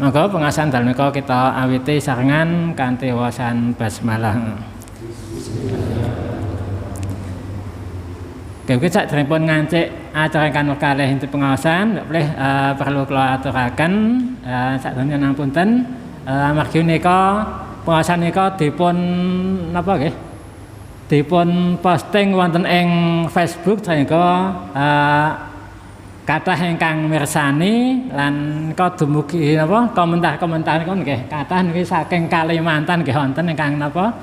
Monggo pengasan dalem menika kita awiti sarengan kanthi wawasan basmalah. Kenging sakderengipun ngancik acara ingkang kalih inti pengawasan, boleh perlu kula aturaken sakdene ngapunten amargi menika pengawasan menika dipun napa nggih? Dipun posting wonten ing Facebook sehingga kathah ingkang mirsani lan kok dumugi napa komentar-komentar niku nggih kathah niki saking Kalimantan nggih wonten ingkang napa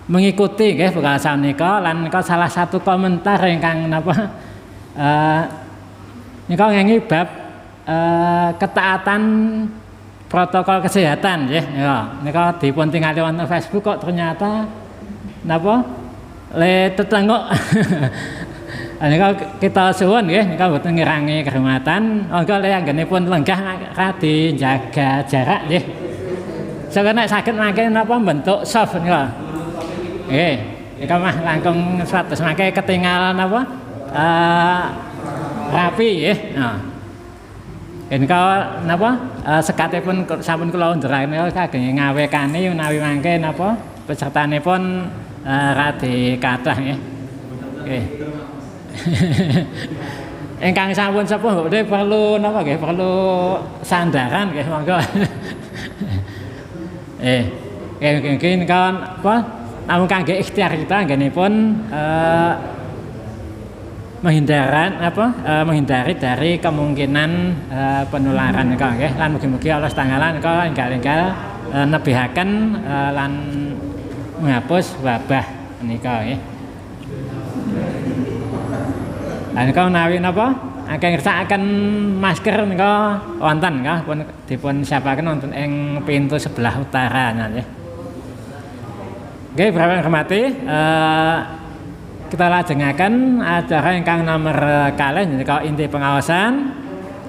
mengikuti nggih pengawasan menika lan menika salah satu komentar ingkang napa nika ngengi bab ketaatan protokol kesehatan nggih nika dipun tingali wonten Facebook kok ternyata napa le tetenggok nika kita suwun nggih nika boten ngirangi kehormatan monggo le anggenipun lenggah radi jaga jarak nggih nek saged mangke napa bentuk soft nika nggih nika mah langkung 100 mangke ketinggalan apa rapi nggih nika napa sekatipun sampun kula unduraken kagem ngawekani menawi mangke napa pesertanipun radi kathah nggih nggih ingkang sampun sepuh badhe perlu napa nggih perlu sandaran nggih monggo mungkin kan apa namun kangge ikhtiar kita anggenipun menghindari dari kemungkinan penularan nika nggih lan mugi-mugi Allah tanggalan nika enggal-enggal nebihaken lan menghapus wabah nika nggih. Lan nika menawi napa akeh ngersakaken masker nika wonten nggih pun dipun siapaken wonten ing pintu sebelah utara nggih. Nggih, Bapak hormati kita lajengaken acara ingkang nomor kalih nika inti pengawasan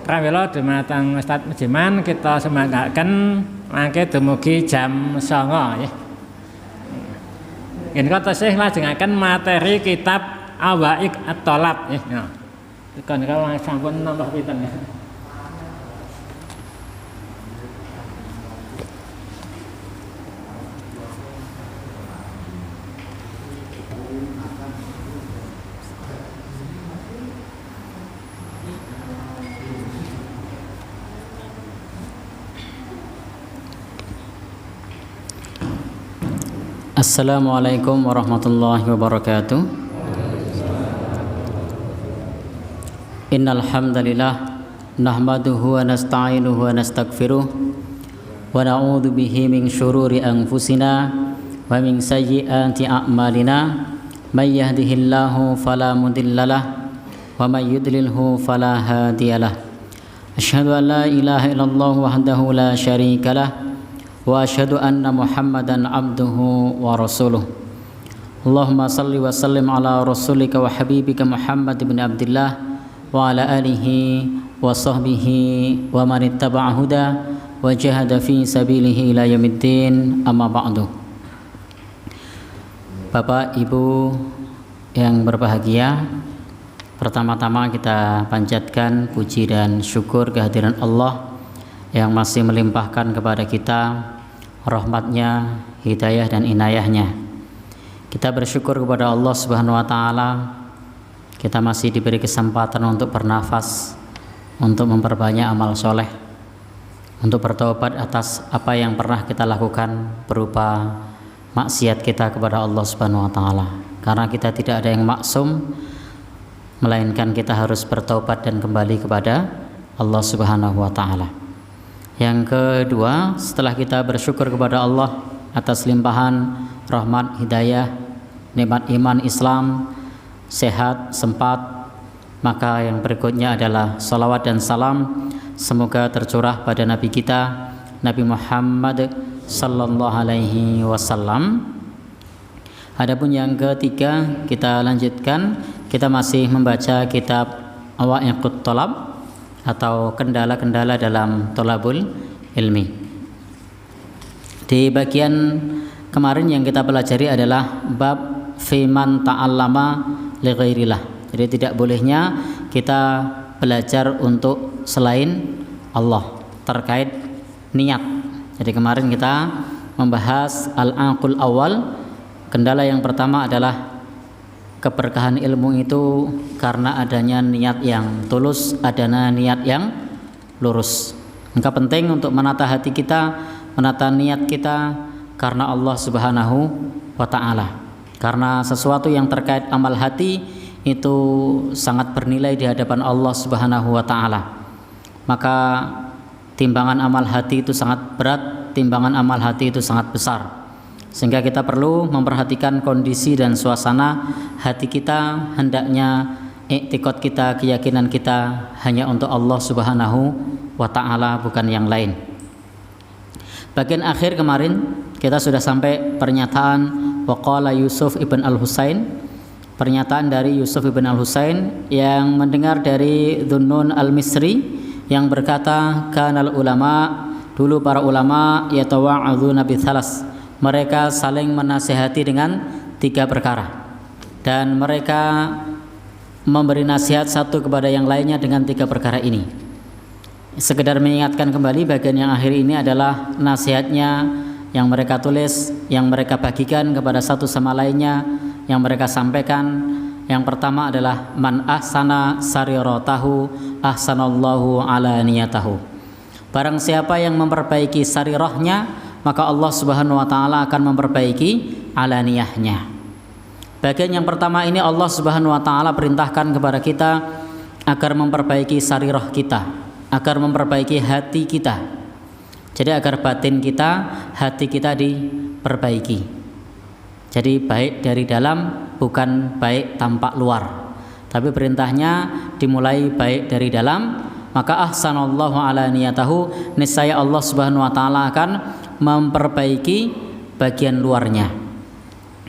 pramila dumateng Ustaz Mujiman kita semanggaken mangke dumugi jam 09.00 nggih. Yen kata tasih lajengaken materi kitab Awaik At-Thalab nggih. Nika nika sampun nomor pinten nggih. Assalamualaikum warahmatullahi wabarakatuh. Innal hamdalillah nahmaduhu wa nasta'inuhu wa nastaghfiruh wa na'udzu bihi min syururi anfusina wa min sayyiati a'malina may yahdihillahu fala mudhillalah wa may yudlilhu fala hadiyalah. Asyhadu an la ilaha illallah wahdahu la syarikalah wa asyhadu anna Muhammadan abduhu wa rasuluh. Allahumma salli wa sallim ala rasulika wa habibika Muhammad ibn Abdullah wa ala alihi wa sahbihi wa man ittaba'a huda wa jahada fi sabilihi ila yaumiddin, amma ba'du. Bapak Ibu yang berbahagia, pertama-tama kita panjatkan puji dan syukur kehadiran Allah yang masih melimpahkan kepada kita rahmatnya, hidayah dan inayahnya. Kita bersyukur kepada Allah Subhanahu wa taala kita masih diberi kesempatan untuk bernafas, untuk memperbanyak amal soleh, untuk bertaubat atas apa yang pernah kita lakukan berupa maksiat kita kepada Allah Subhanahu wa taala. Karena kita tidak ada yang maksum, melainkan kita harus bertaubat dan kembali kepada Allah Subhanahu wa taala. Yang kedua, setelah kita bersyukur kepada Allah atas limpahan rahmat, hidayah, nikmat iman Islam, sehat, sempat, maka yang berikutnya adalah salawat dan salam semoga tercurah pada Nabi kita, Nabi Muhammad sallallahu alaihi wasallam. Adapun yang ketiga, kita lanjutkan, kita masih membaca kitab Awaik At-Thalab atau kendala-kendala dalam thalabul ilmi. Di bagian kemarin yang kita pelajari adalah bab fiman ta'allama li ghairillah. Jadi tidak bolehnya kita belajar untuk selain Allah. terkait niat. Jadi kemarin kita membahas al-aqul awal. Kendala yang pertama adalah keberkahan ilmu itu karena adanya niat yang tulus, adanya niat yang lurus. Maka penting untuk menata hati kita, menata niat kita karena Allah Subhanahu wa ta'ala. Karena sesuatu yang terkait amal hati itu sangat bernilai di hadapan Allah Subhanahu wa ta'ala. Maka timbangan amal hati itu sangat berat, timbangan amal hati itu sangat besar. Sehingga kita perlu memperhatikan kondisi dan suasana hati kita, hendaknya i'tiqad kita, keyakinan kita hanya untuk Allah Subhanahu wa ta'ala, bukan yang lain. Bagian akhir kemarin kita sudah sampai pernyataan waqala Yusuf ibn al-Husain, pernyataan dari Yusuf ibn al-Husain yang mendengar dari Dhunnun al-Misri yang berkata, kanal ulama, dulu para ulama yatawa'adzuna bi thalas, mereka saling menasihati dengan 3 perkara, dan mereka memberi nasihat satu kepada yang lainnya dengan 3 perkara ini. Sekedar mengingatkan kembali, bagian yang akhir ini adalah nasihatnya yang mereka tulis, yang mereka bagikan kepada satu sama lainnya, yang mereka sampaikan. Yang pertama adalah man ahsana sariratahu ahsanallahu ala niyatahu. Barang siapa yang memperbaiki sarirahnya, maka Allah Subhanahu wa ta'ala akan memperbaiki alaniyahnya. Bagian yang pertama ini Allah Subhanahu wa ta'ala perintahkan kepada kita agar memperbaiki sarirah kita, agar memperbaiki hati kita. Jadi agar batin kita, hati kita diperbaiki. Jadi baik dari dalam, bukan baik tampak luar. Tapi perintahnya dimulai baik dari dalam, maka ahsanallahu ala niyatahu, niscaya Allah Subhanahu wa ta'ala akan memperbaiki bagian luarnya.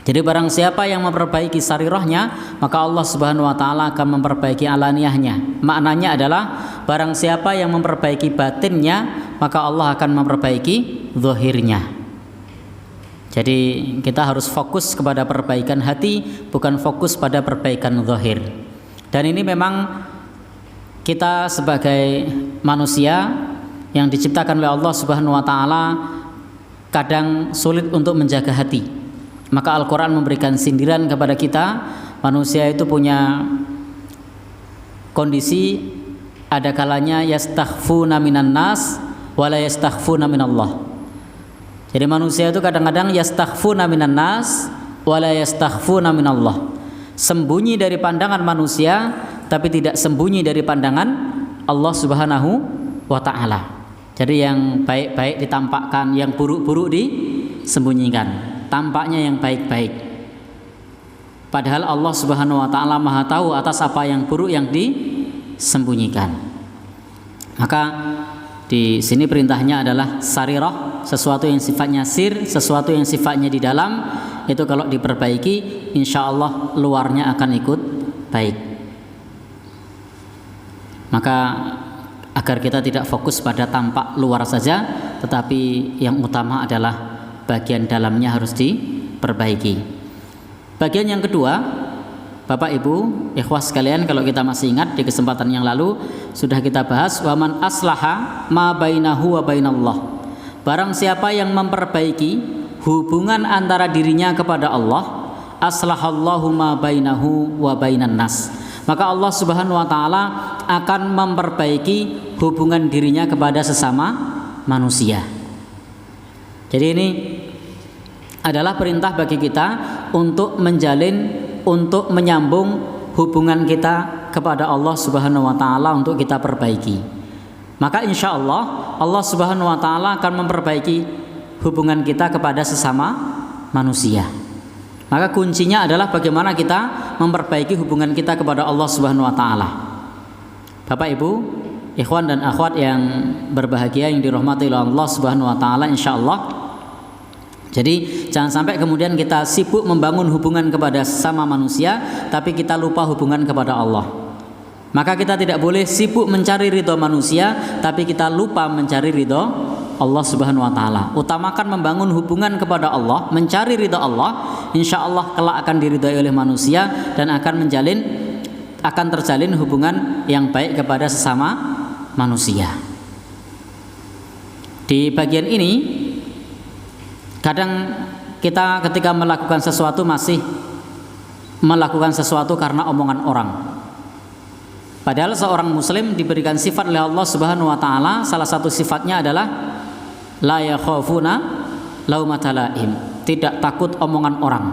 Jadi barang siapa yang memperbaiki sarirahnya, maka Allah Subhanahu wa ta'ala akan memperbaiki alaniyahnya. Maknanya adalah barang siapa yang memperbaiki batinnya, maka Allah akan memperbaiki zahirnya. Jadi kita harus fokus kepada perbaikan hati, bukan fokus pada perbaikan zahir. Dan ini memang kita sebagai manusia yang diciptakan oleh Allah Subhanahu wa ta'ala kadang sulit untuk menjaga hati. Maka Al-Quran memberikan sindiran kepada kita. Manusia itu punya kondisi, ada kalanya yastakhfuna minan nas wala yastakhfuna minallah. Jadi manusia itu kadang-kadang yastakhfuna minan nas wala yastakhfuna minallah, sembunyi dari pandangan manusia tapi tidak sembunyi dari pandangan Allah Subhanahu wa ta'ala. Jadi yang baik-baik ditampakkan, yang buruk-buruk disembunyikan. Tampaknya yang baik-baik. Padahal Allah Subhanahu wa ta'ala Maha tahu atas apa yang buruk yang disembunyikan. Maka di sini perintahnya adalah sarirah, sesuatu yang sifatnya sir, sesuatu yang sifatnya di dalam, itu kalau diperbaiki, insya Allah luarnya akan ikut baik. Maka agar kita tidak fokus pada tampak luar saja, tetapi yang utama adalah bagian dalamnya harus diperbaiki. Bagian yang kedua, Bapak Ibu, ikhwah sekalian, kalau kita masih ingat di kesempatan yang lalu sudah kita bahas waman aslaha ma bainahu wa bainallah. Barang siapa yang memperbaiki hubungan antara dirinya kepada Allah, aslahallahu ma bainahu wa bainan nas. Maka Allah Subhanahu wa ta'ala akan memperbaiki hubungan dirinya kepada sesama manusia. Jadi ini adalah perintah bagi kita untuk menjalin, untuk menyambung hubungan kita kepada Allah Subhanahu wa ta'ala, untuk kita perbaiki. Maka insya Allah Allah Subhanahu wa ta'ala akan memperbaiki hubungan kita kepada sesama manusia. Maka kuncinya adalah bagaimana kita memperbaiki hubungan kita kepada Allah Subhanahu wa ta'ala. Bapak Ibu, ikhwan dan akhwat yang berbahagia, yang dirahmati oleh Allah Subhanahu wa ta'ala, insyaallah. Jadi jangan sampai kemudian kita sibuk membangun hubungan kepada sesama manusia, tapi kita lupa hubungan kepada Allah. Maka kita tidak boleh sibuk mencari ridho manusia, tapi kita lupa mencari ridho Allah Subhanahu wa ta'ala. Utamakan membangun hubungan kepada Allah, mencari ridha Allah, insya Allah kelak akan diridhai oleh manusia dan akan terjalin hubungan yang baik kepada sesama manusia. Di bagian ini kadang kita ketika melakukan sesuatu masih melakukan sesuatu karena omongan orang. Padahal seorang muslim diberikan sifat oleh Allah Subhanahu wa taala, salah satu sifatnya adalah la yakhafuna laumata laim, tidak takut omongan orang.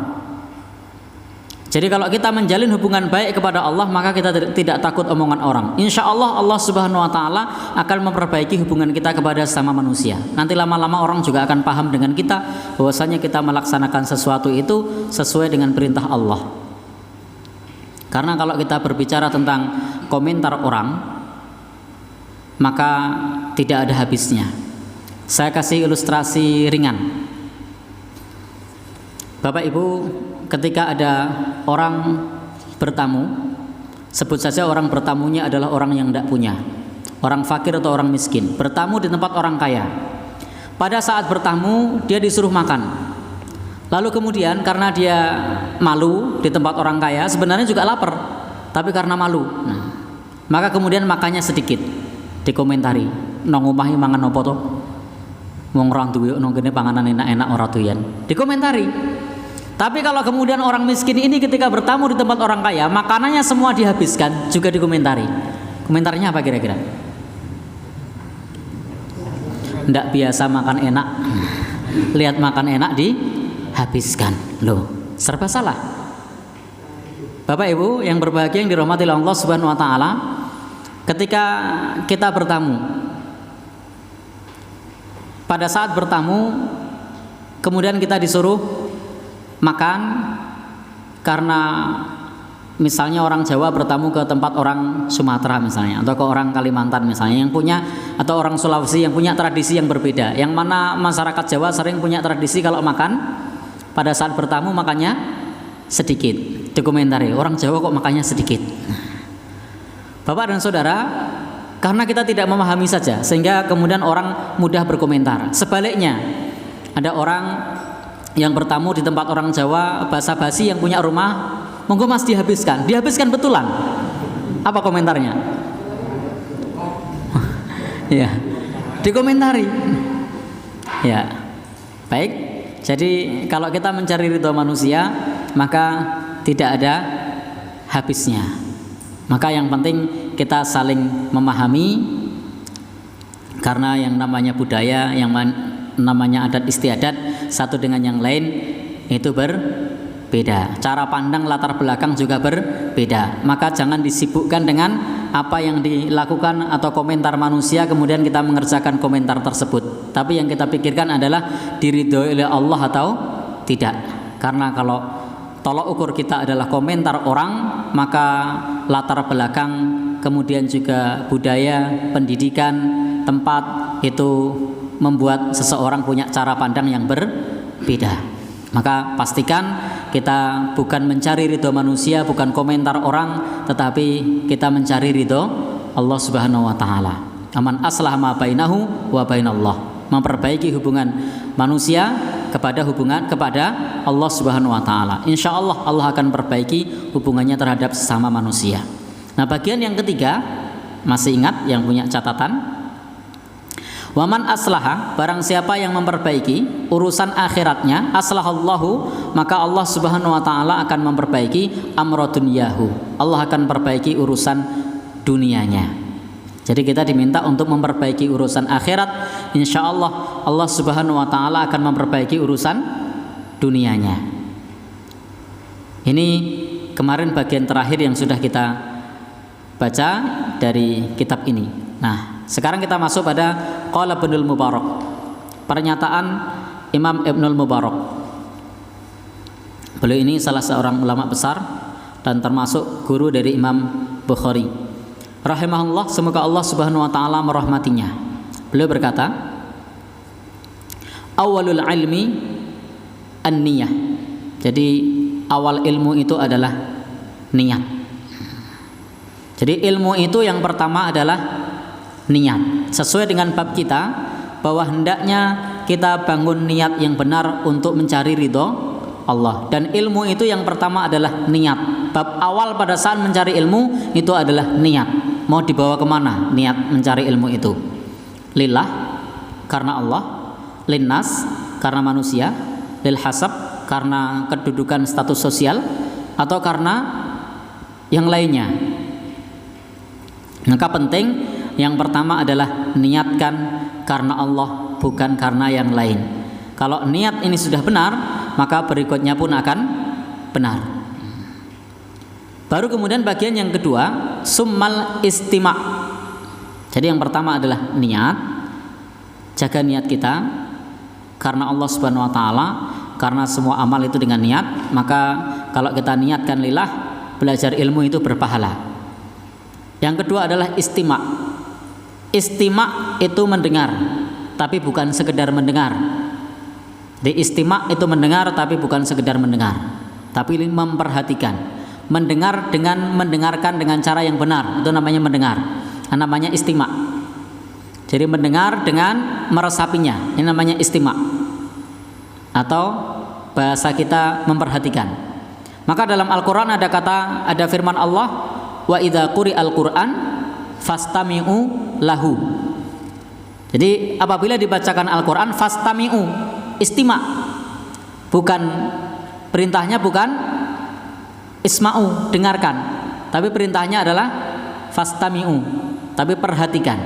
Jadi kalau kita menjalin hubungan baik kepada Allah, maka kita tidak takut omongan orang. Insya Allah Allah Subhanahu wa taala akan memperbaiki hubungan kita kepada sesama manusia. Nanti lama-lama orang juga akan paham dengan kita bahwasanya kita melaksanakan sesuatu itu sesuai dengan perintah Allah. Karena kalau kita berbicara tentang komentar orang, maka tidak ada habisnya. Saya kasih ilustrasi ringan. Bapak Ibu, ketika ada orang bertamu, sebut saja orang bertamunya adalah orang yang tidak punya, orang fakir atau orang miskin, bertamu di tempat orang kaya. Pada saat bertamu dia disuruh makan, lalu kemudian karena dia malu di tempat orang kaya, sebenarnya juga lapar, tapi karena malu, maka kemudian makannya sedikit. Dikomentari, nang omahe mangan apa to? Wong ora duwe nang kene panganan enak-enak ora doyan. Dikomentari. Tapi kalau kemudian orang miskin ini ketika bertamu di tempat orang kaya, makanannya semua dihabiskan, juga dikomentari. Komentarnya apa kira-kira? Ndak biasa makan enak, lihat makan enak dihabiskan. Loh, serba salah. Bapak Ibu yang berbahagia yang dirahmati oleh Allah Subhanahu wa taala, ketika kita bertamu, pada saat bertamu kemudian kita disuruh makan, karena misalnya orang Jawa bertamu ke tempat orang Sumatera misalnya, atau ke orang Kalimantan misalnya yang punya, atau orang Sulawesi yang punya tradisi yang berbeda, yang mana masyarakat Jawa sering punya tradisi kalau makan pada saat bertamu makannya sedikit. Dikomentari, orang Jawa kok makannya sedikit. Bapak dan saudara, karena kita tidak memahami saja sehingga kemudian orang mudah berkomentar. Sebaliknya, ada orang yang bertamu di tempat orang Jawa basa-basi yang punya rumah, monggo Mas dihabiskan betulan. Apa komentarnya? Ya, dikomentari. Ya, baik. Jadi kalau kita mencari ridho manusia, maka tidak ada habisnya. Maka yang penting kita saling memahami, karena yang namanya budaya, yang namanya adat istiadat satu dengan yang lain itu berbeda. Cara pandang latar belakang juga berbeda. Maka jangan disibukkan dengan apa yang dilakukan atau komentar manusia kemudian kita mengerjakan komentar tersebut. Tapi yang kita pikirkan adalah diridhoi oleh Allah atau tidak. Karena kalau tolok ukur kita adalah komentar orang, maka latar belakang kemudian juga budaya, pendidikan, tempat itu membuat seseorang punya cara pandang yang berbeda. Maka pastikan kita bukan mencari ridho manusia, bukan komentar orang, tetapi kita mencari ridho Allah Subhanahu wa taala. Aman aslah ma bainahu wa bainallah. Memperbaiki hubungan manusia kepada Allah Subhanahu wa taala. Insyaallah Allah akan perbaiki hubungannya terhadap sesama manusia. Nah, bagian yang ketiga, masih ingat yang punya catatan? Waman aslaha, barang siapa yang memperbaiki urusan akhiratnya, aslahallahu, maka Allah Subhanahu wa taala akan memperbaiki amra dunyahu. Allah akan perbaiki urusan dunianya. Jadi kita diminta untuk memperbaiki urusan akhirat, insyaallah Allah Subhanahu wa taala akan memperbaiki urusan dunianya. Ini kemarin bagian terakhir yang sudah kita baca dari kitab ini. Nah, sekarang kita masuk pada qala Ibnul Mubarak. Pernyataan Imam Ibnul Mubarak. Beliau ini salah seorang ulama besar dan termasuk guru dari Imam Bukhari. Rahimahullah, semoga Allah Subhanahu wa taala merahmatinya. Beliau berkata, awalul ilmi an-niyah. Jadi awal ilmu itu adalah niat. Jadi ilmu itu yang pertama adalah niat. Sesuai dengan bab kita, bahwa hendaknya kita bangun niat yang benar untuk mencari ridho Allah. Dan ilmu itu yang pertama adalah niat. Bab awal pada saat mencari ilmu itu adalah niat. Mau dibawa kemana niat mencari ilmu itu? Lillah, karena Allah, linnas karena manusia, lil hasab karena kedudukan status sosial, atau karena yang lainnya. Maka penting yang pertama adalah niatkan karena Allah, bukan karena yang lain. Kalau niat ini sudah benar, maka berikutnya pun akan benar. Baru kemudian bagian yang kedua, summal istima'. Jadi yang pertama adalah niat, jaga niat kita karena Allah Subhanahu wa taala, karena semua amal itu dengan niat. Maka kalau kita niatkan lillah, belajar ilmu itu berpahala. Yang kedua adalah istima'. Istima' itu mendengar, tapi bukan sekedar mendengar. Di istima' itu mendengar tapi bukan sekedar mendengar, tapi memperhatikan. Mendengar dengan mendengarkan dengan cara yang benar, itu namanya mendengar. Namanya istima'. Jadi mendengar dengan meresapinya, ini namanya istima'. Atau bahasa kita memperhatikan. Maka dalam Al-Qur'an ada kata, ada firman Allah, wa idza quri'al Qur'an fastami'u lahu. Jadi apabila dibacakan Al-Qur'an fastami'u, istima'. Bukan perintahnya bukan isma'u, dengarkan, tapi perintahnya adalah fastami'u, tapi perhatikan.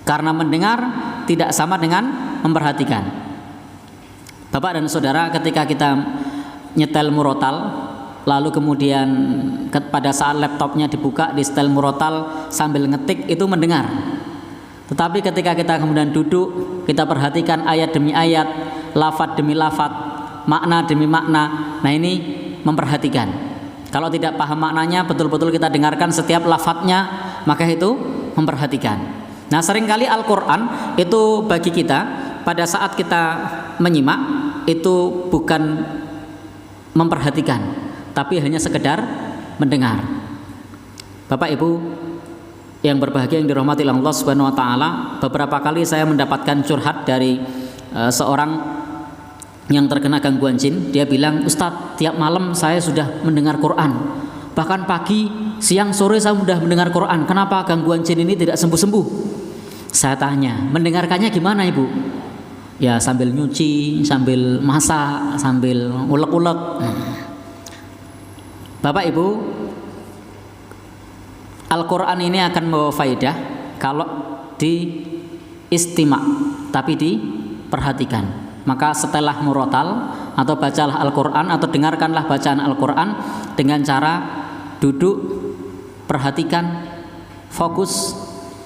Karena mendengar tidak sama dengan memperhatikan. Bapak dan saudara, ketika kita nyetel murotal, lalu kemudian pada saat laptopnya dibuka di setel murotal sambil ngetik, itu mendengar. Tetapi ketika kita kemudian duduk, kita perhatikan ayat demi ayat, lafadz demi lafadz, makna demi makna, nah ini memperhatikan. Kalau tidak paham maknanya, betul-betul kita dengarkan setiap lafadznya, maka itu memperhatikan. Nah, seringkali Al-Quran itu bagi kita pada saat kita menyimak itu bukan memperhatikan, tapi hanya sekedar mendengar. Bapak Ibu yang berbahagia, yang dirahmati Allah Subhanahu wa taala, beberapa kali saya mendapatkan curhat dari seorang yang terkena gangguan jin. Dia bilang, "Ustadz, tiap malam saya sudah mendengar Quran. Bahkan pagi, siang, sore saya sudah mendengar Quran. Kenapa gangguan jin ini tidak sembuh-sembuh?" Saya tanya, "Mendengarkannya gimana, Ibu?" "Ya sambil nyuci, sambil masak, sambil ulek-ulek." Bapak Ibu, Al-Quran ini akan membawa faidah kalau di istima', tapi diperhatikan. Maka setelah murotal atau bacalah Al-Quran atau dengarkanlah bacaan Al-Quran dengan cara duduk, perhatikan, fokus,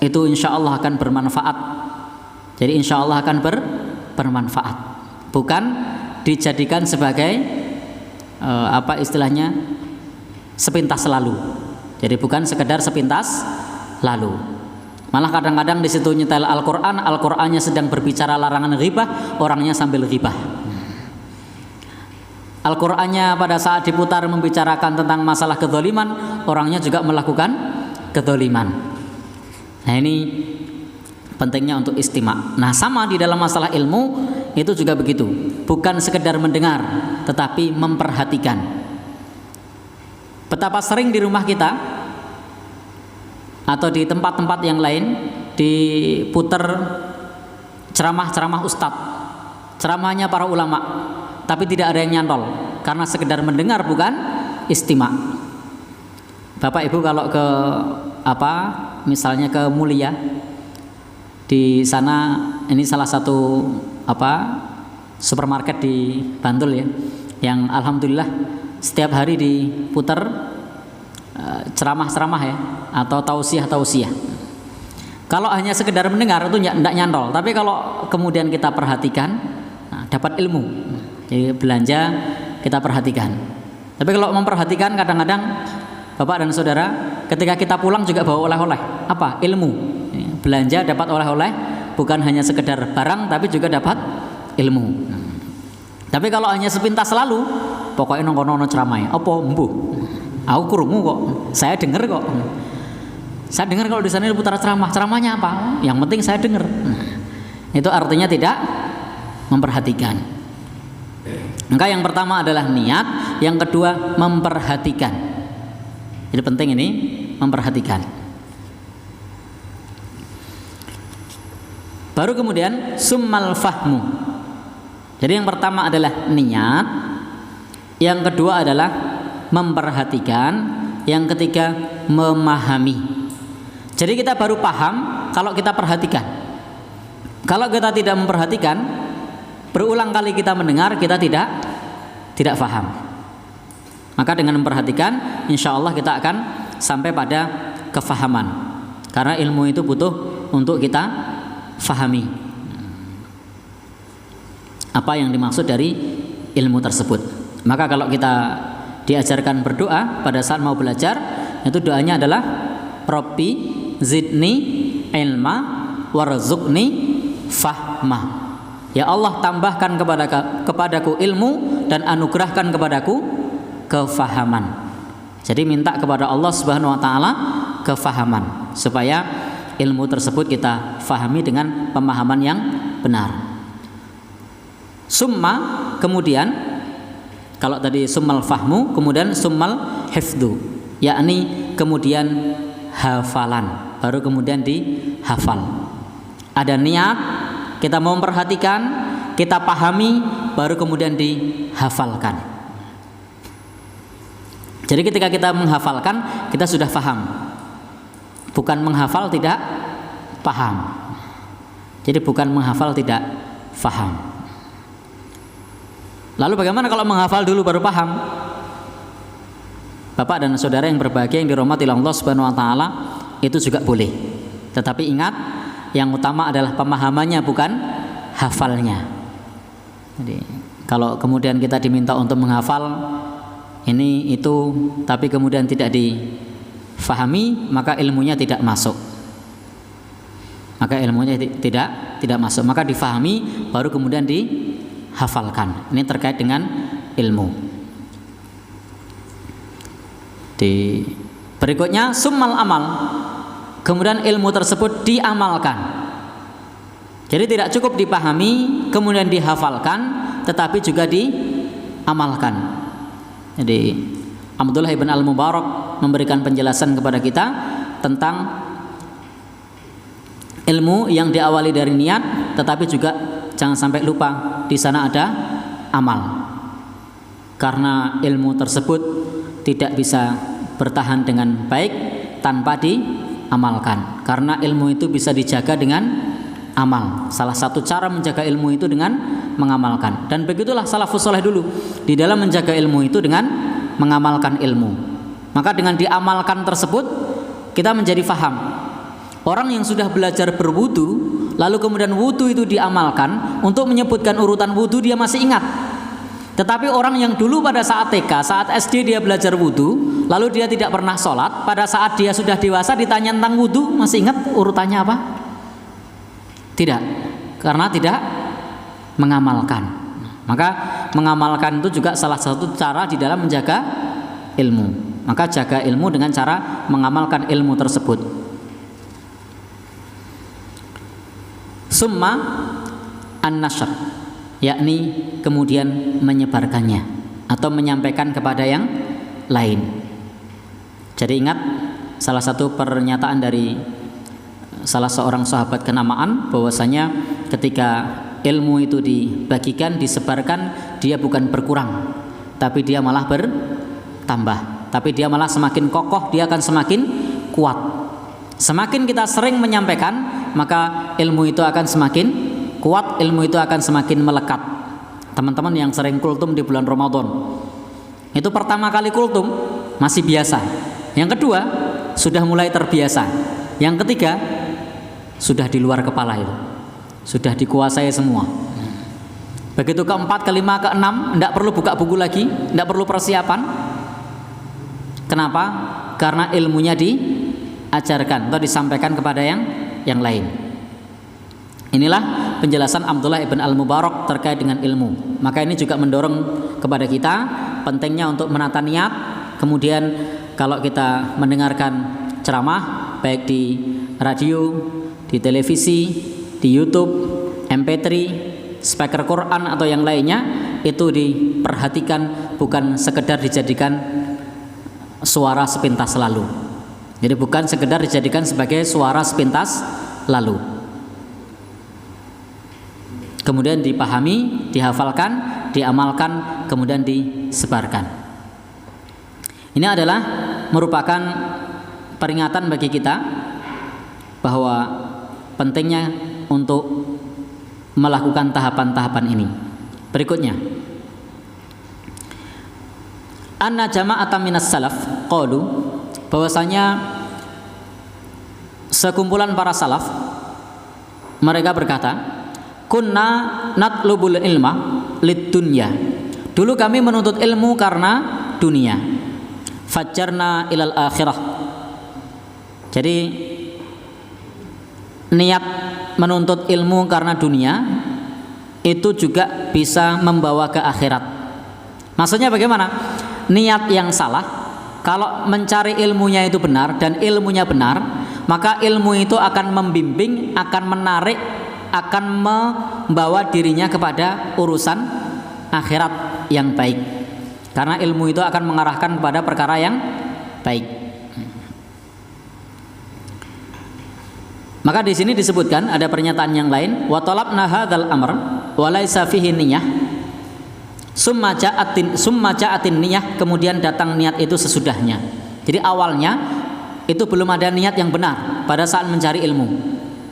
itu insya Allah akan bermanfaat. Jadi insya Allah akan bermanfaat, bukan dijadikan sebagai apa istilahnya, sepintas lalu. Jadi bukan sekedar sepintas lalu. Malah kadang-kadang di situ nyetel Al-Quran, Al-Qurannya sedang berbicara larangan ghibah, orangnya sambil ghibah. Al-Qurannya pada saat diputar membicarakan tentang masalah kedzaliman, orangnya juga melakukan kedzaliman. Nah, ini pentingnya untuk istima'. Nah, sama di dalam masalah ilmu itu juga begitu. Bukan sekedar mendengar, tetapi memperhatikan. Betapa sering di rumah kita atau di tempat-tempat yang lain diputar ceramah-ceramah ustadz, ceramahnya para ulama, tapi tidak ada yang nyantol karena sekedar mendengar, bukan istima'. Bapak Ibu kalau ke misalnya ke Mulia, di sana ini salah satu supermarket di Bantul ya, yang alhamdulillah setiap hari diputar ceramah-ceramah ya, atau tausiah. Kalau hanya sekedar mendengar itu tidak nyantol, tapi kalau kemudian kita perhatikan, dapat ilmu. Jadi belanja kita perhatikan. Tapi kalau memperhatikan, kadang-kadang Bapak dan Saudara, ketika kita pulang juga bawa oleh-oleh. Apa? Ilmu. Belanja dapat oleh-oleh, bukan hanya sekedar barang, tapi juga dapat ilmu. Tapi kalau hanya sepintas lalu, pokoknya nongkono ceramah, apa mbuh? Aku krungu kok, saya dengar kok. Saya dengar kalau di sana diputar ceramah. Ceramahnya apa? Yang penting saya dengar. Itu artinya tidak memperhatikan. Maka yang pertama adalah niat, yang kedua memperhatikan. Jadi penting ini memperhatikan. Baru kemudian summal fahmu. Jadi yang pertama adalah niat, yang kedua adalah memperhatikan, yang ketiga memahami. Jadi kita baru paham kalau kita perhatikan. Kalau kita tidak memperhatikan, berulang kali kita mendengar, kita tidak paham. Maka dengan memperhatikan, insya Allah kita akan sampai pada kefahaman. Karena ilmu itu butuh untuk kita fahami apa yang dimaksud dari ilmu tersebut. Maka kalau kita diajarkan berdoa pada saat mau belajar, itu doanya adalah Rabbi zidni ilma warzuqni fahma. Ya Allah, tambahkan kepadaku ilmu dan anugerahkan kepadaku kefahaman. Jadi minta kepada Allah Subhanahu wa taala kefahaman supaya ilmu tersebut kita fahami dengan pemahaman yang benar. Summa, kemudian kalau tadi summal fahmu, kemudian summal hifdu, yakni kemudian hafalan, baru kemudian dihafal. Ada niat, kita mau memperhatikan, kita pahami, baru kemudian dihafalkan. Jadi ketika kita menghafalkan, kita sudah paham. Bukan menghafal tidak paham. Jadi bukan menghafal tidak paham. Lalu bagaimana kalau menghafal dulu baru paham? Bapak dan saudara yang berbahagia yang dirahmati Allah Subhanahu wa taala, itu juga boleh. Tetapi ingat, yang utama adalah pemahamannya, bukan hafalnya. Jadi kalau kemudian kita diminta untuk menghafal ini itu tapi kemudian tidak difahami, maka ilmunya tidak masuk. Maka ilmunya tidak masuk. Maka difahami baru kemudian dihafalkan. Ini terkait dengan ilmu. Di berikutnya summal amal. Kemudian ilmu tersebut diamalkan. Jadi tidak cukup dipahami kemudian dihafalkan, tetapi juga diamalkan. Jadi Abdullah ibn al-Mubarak memberikan penjelasan kepada kita tentang ilmu yang diawali dari niat, tetapi juga jangan sampai lupa di sana ada amal. Karena ilmu tersebut tidak bisa bertahan dengan baik tanpa diamalkan. Karena ilmu itu bisa dijaga dengan amal. Salah satu cara menjaga ilmu itu dengan mengamalkan. Dan begitulah salafus saleh dulu di dalam menjaga ilmu itu dengan mengamalkan ilmu. Maka dengan diamalkan tersebut kita menjadi faham. Orang yang sudah belajar berwudu lalu kemudian wudu itu diamalkan, untuk menyebutkan urutan wudu dia masih ingat. Tetapi orang yang dulu pada saat TK, saat SD dia belajar wudu, lalu dia tidak pernah sholat, pada saat dia sudah dewasa ditanya tentang wudu, masih ingat urutannya apa? Tidak, karena tidak mengamalkan. Maka mengamalkan itu juga salah satu cara di dalam menjaga ilmu. Maka jaga ilmu dengan cara mengamalkan ilmu tersebut. Summa an-nashr, yakni kemudian menyebarkannya atau menyampaikan kepada yang lain. Jadi ingat salah satu pernyataan dari salah seorang sahabat kenamaan bahwasanya ketika ilmu itu dibagikan, disebarkan, dia bukan berkurang, tapi dia malah bertambah. Tapi dia malah semakin kokoh, dia akan semakin kuat. Semakin kita sering menyampaikan, maka ilmu itu akan semakin kuat, ilmu itu akan semakin melekat. Teman-teman yang sering kultum di bulan Ramadan, itu pertama kali kultum masih biasa. Yang kedua sudah mulai terbiasa. Yang ketiga sudah di luar kepala itu, sudah dikuasai semua. Begitu keempat, kelima, keenam, tidak perlu buka buku lagi, tidak perlu persiapan. Kenapa? Karena ilmunya diajarkan atau disampaikan kepada yang lain. Inilah penjelasan Abdullah ibn al-Mubarak terkait dengan ilmu. Maka ini juga mendorong kepada kita pentingnya untuk menata niat. Kemudian kalau kita mendengarkan ceramah baik di radio, di televisi, di YouTube, MP3, speaker Quran atau yang lainnya, itu diperhatikan, bukan sekedar dijadikan suara sepintas lalu. Jadi bukan sekedar dijadikan sebagai suara sepintas lalu. kemudian dipahami, dihafalkan, diamalkan, kemudian disebarkan. Ini adalah merupakan peringatan bagi kita bahwa pentingnya untuk melakukan tahapan-tahapan ini. Berikutnya, anna jama'atan minas salaf qalu, bahwasanya sekumpulan para salaf mereka berkata, kunna natlubul ilma lid dunya. Dulu kami menuntut ilmu karena dunia. Fajjarna ilal akhirah. Jadi niat menuntut ilmu karena dunia itu juga bisa membawa ke akhirat. Maksudnya bagaimana? Niat yang salah, kalau mencari ilmunya itu benar dan ilmunya benar, maka ilmu itu akan membimbing, akan menarik, akan membawa dirinya kepada urusan akhirat yang baik. Karena ilmu itu akan mengarahkan kepada perkara yang baik. Maka di sini disebutkan ada pernyataan yang lain, wa talabna hadzal amr wa laisa fihi niyyah. Summa ja'atin niyyah, kemudian datang niat itu sesudahnya. Jadi awalnya itu belum ada niat yang benar pada saat mencari ilmu.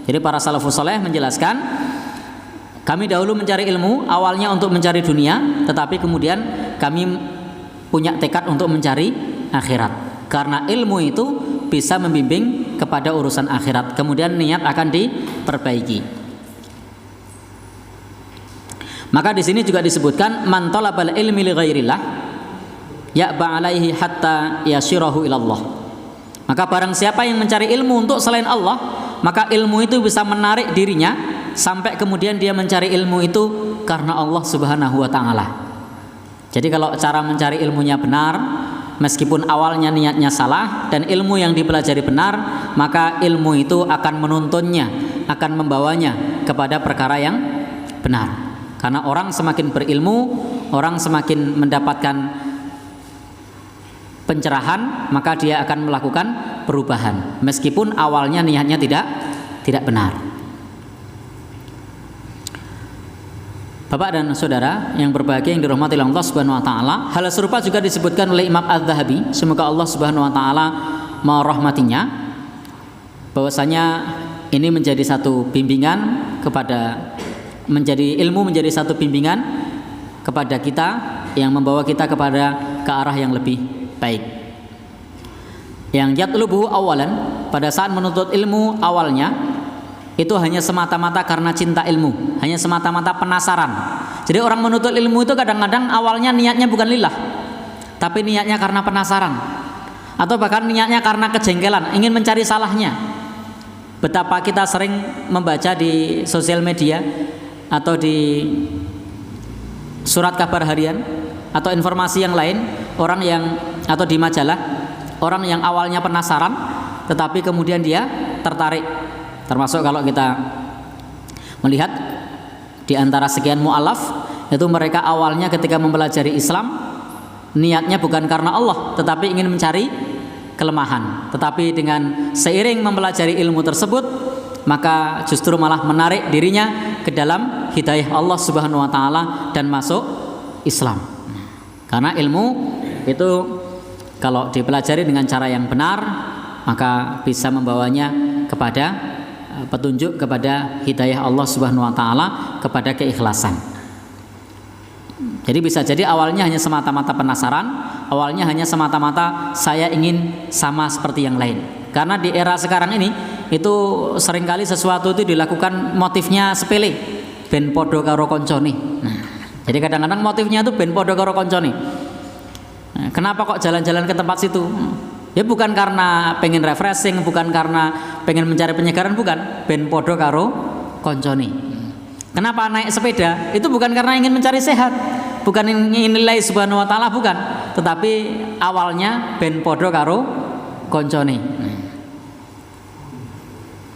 Jadi para salafus saleh menjelaskan, kami dahulu mencari ilmu awalnya untuk mencari dunia, tetapi kemudian kami punya tekad untuk mencari akhirat. Karena ilmu itu bisa membimbing kepada urusan akhirat. Kemudian niat akan diperbaiki. Maka di sini juga disebutkan man talabal ilmi li ghairillah ya'ba alaihi hatta yashirahu ilallah. Maka barang siapa yang mencari ilmu untuk selain Allah, maka ilmu itu bisa menarik dirinya sampai kemudian dia mencari ilmu itu karena Allah Subhanahu wa taala. Jadi kalau cara mencari ilmunya benar, meskipun awalnya niatnya salah dan ilmu yang dipelajari benar, maka ilmu itu akan menuntunnya, akan membawanya kepada perkara yang benar. Karena orang semakin berilmu, orang semakin mendapatkan pencerahan, maka dia akan melakukan perubahan meskipun awalnya niatnya tidak benar. Bapak dan saudara yang berbahagia yang dirahmati Allah Subhanahu wa taala, hal serupa juga disebutkan oleh Imam Az-Zahabi, semoga Allah Subhanahu wa taala merahmatinya, bahwasanya ini menjadi satu bimbingan kepada ilmu menjadi satu bimbingan kepada kita yang membawa kita kepada ke arah yang lebih baik. Yang yatlubu awalan, pada saat menuntut ilmu awalnya itu hanya semata-mata karena cinta ilmu, hanya semata-mata penasaran. Jadi orang menuntut ilmu itu kadang-kadang awalnya niatnya bukan lillah, tapi niatnya karena penasaran, atau bahkan niatnya karena kejengkelan, ingin mencari salahnya. Betapa kita sering membaca di sosial media atau di surat kabar harian atau informasi yang lain, orang yang atau di majalah, orang yang awalnya penasaran tetapi kemudian dia tertarik. Termasuk kalau kita melihat di antara sekian mu'alaf, itu mereka awalnya ketika mempelajari Islam niatnya bukan karena Allah tetapi ingin mencari kelemahan, tetapi dengan seiring mempelajari ilmu tersebut maka justru malah menarik dirinya ke dalam hidayah Allah Subhanahu wa taala dan masuk Islam. Karena ilmu itu kalau dipelajari dengan cara yang benar maka bisa membawanya kepada petunjuk, kepada hidayah Allah Subhanahu wa taala, kepada keikhlasan. Jadi bisa jadi awalnya hanya semata-mata penasaran, awalnya hanya semata-mata saya ingin sama seperti yang lain. Karena di era sekarang ini itu seringkali sesuatu itu dilakukan motifnya sepele, ben podo karo koncone. Jadi kadang-kadang motifnya itu ben podo karo koncone. Kenapa kok jalan-jalan ke tempat situ? Ya bukan karena pengen refreshing, bukan karena pengen mencari penyegaran, bukan. Ben podo karo koncone. Kenapa naik sepeda? Itu bukan karena ingin mencari sehat, bukan ingin nilai Subhanahu wa taala, bukan. Tetapi awalnya ben podo karo koncone.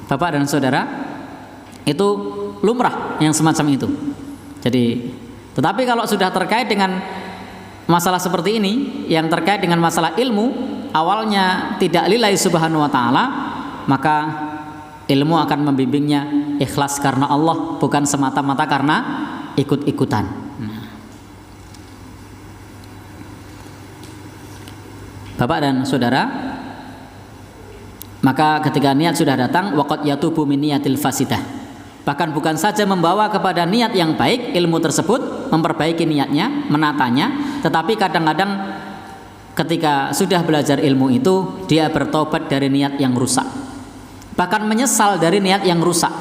Bapak dan saudara, itu lumrah yang semacam itu. Jadi, tetapi kalau sudah terkait dengan masalah seperti ini, yang terkait dengan masalah ilmu, awalnya tidak lillahi Subhanahu wa taala, maka ilmu akan membimbingnya ikhlas karena Allah, bukan semata-mata karena ikut-ikutan. Bapak dan saudara, maka ketika niat sudah datang, waqad yatubu min niyatil fasidah. Bahkan bukan saja membawa kepada niat yang baik ilmu tersebut, memperbaiki niatnya, menatanya, tetapi kadang-kadang ketika sudah belajar ilmu itu dia bertobat dari niat yang rusak. Bahkan menyesal dari niat yang rusak.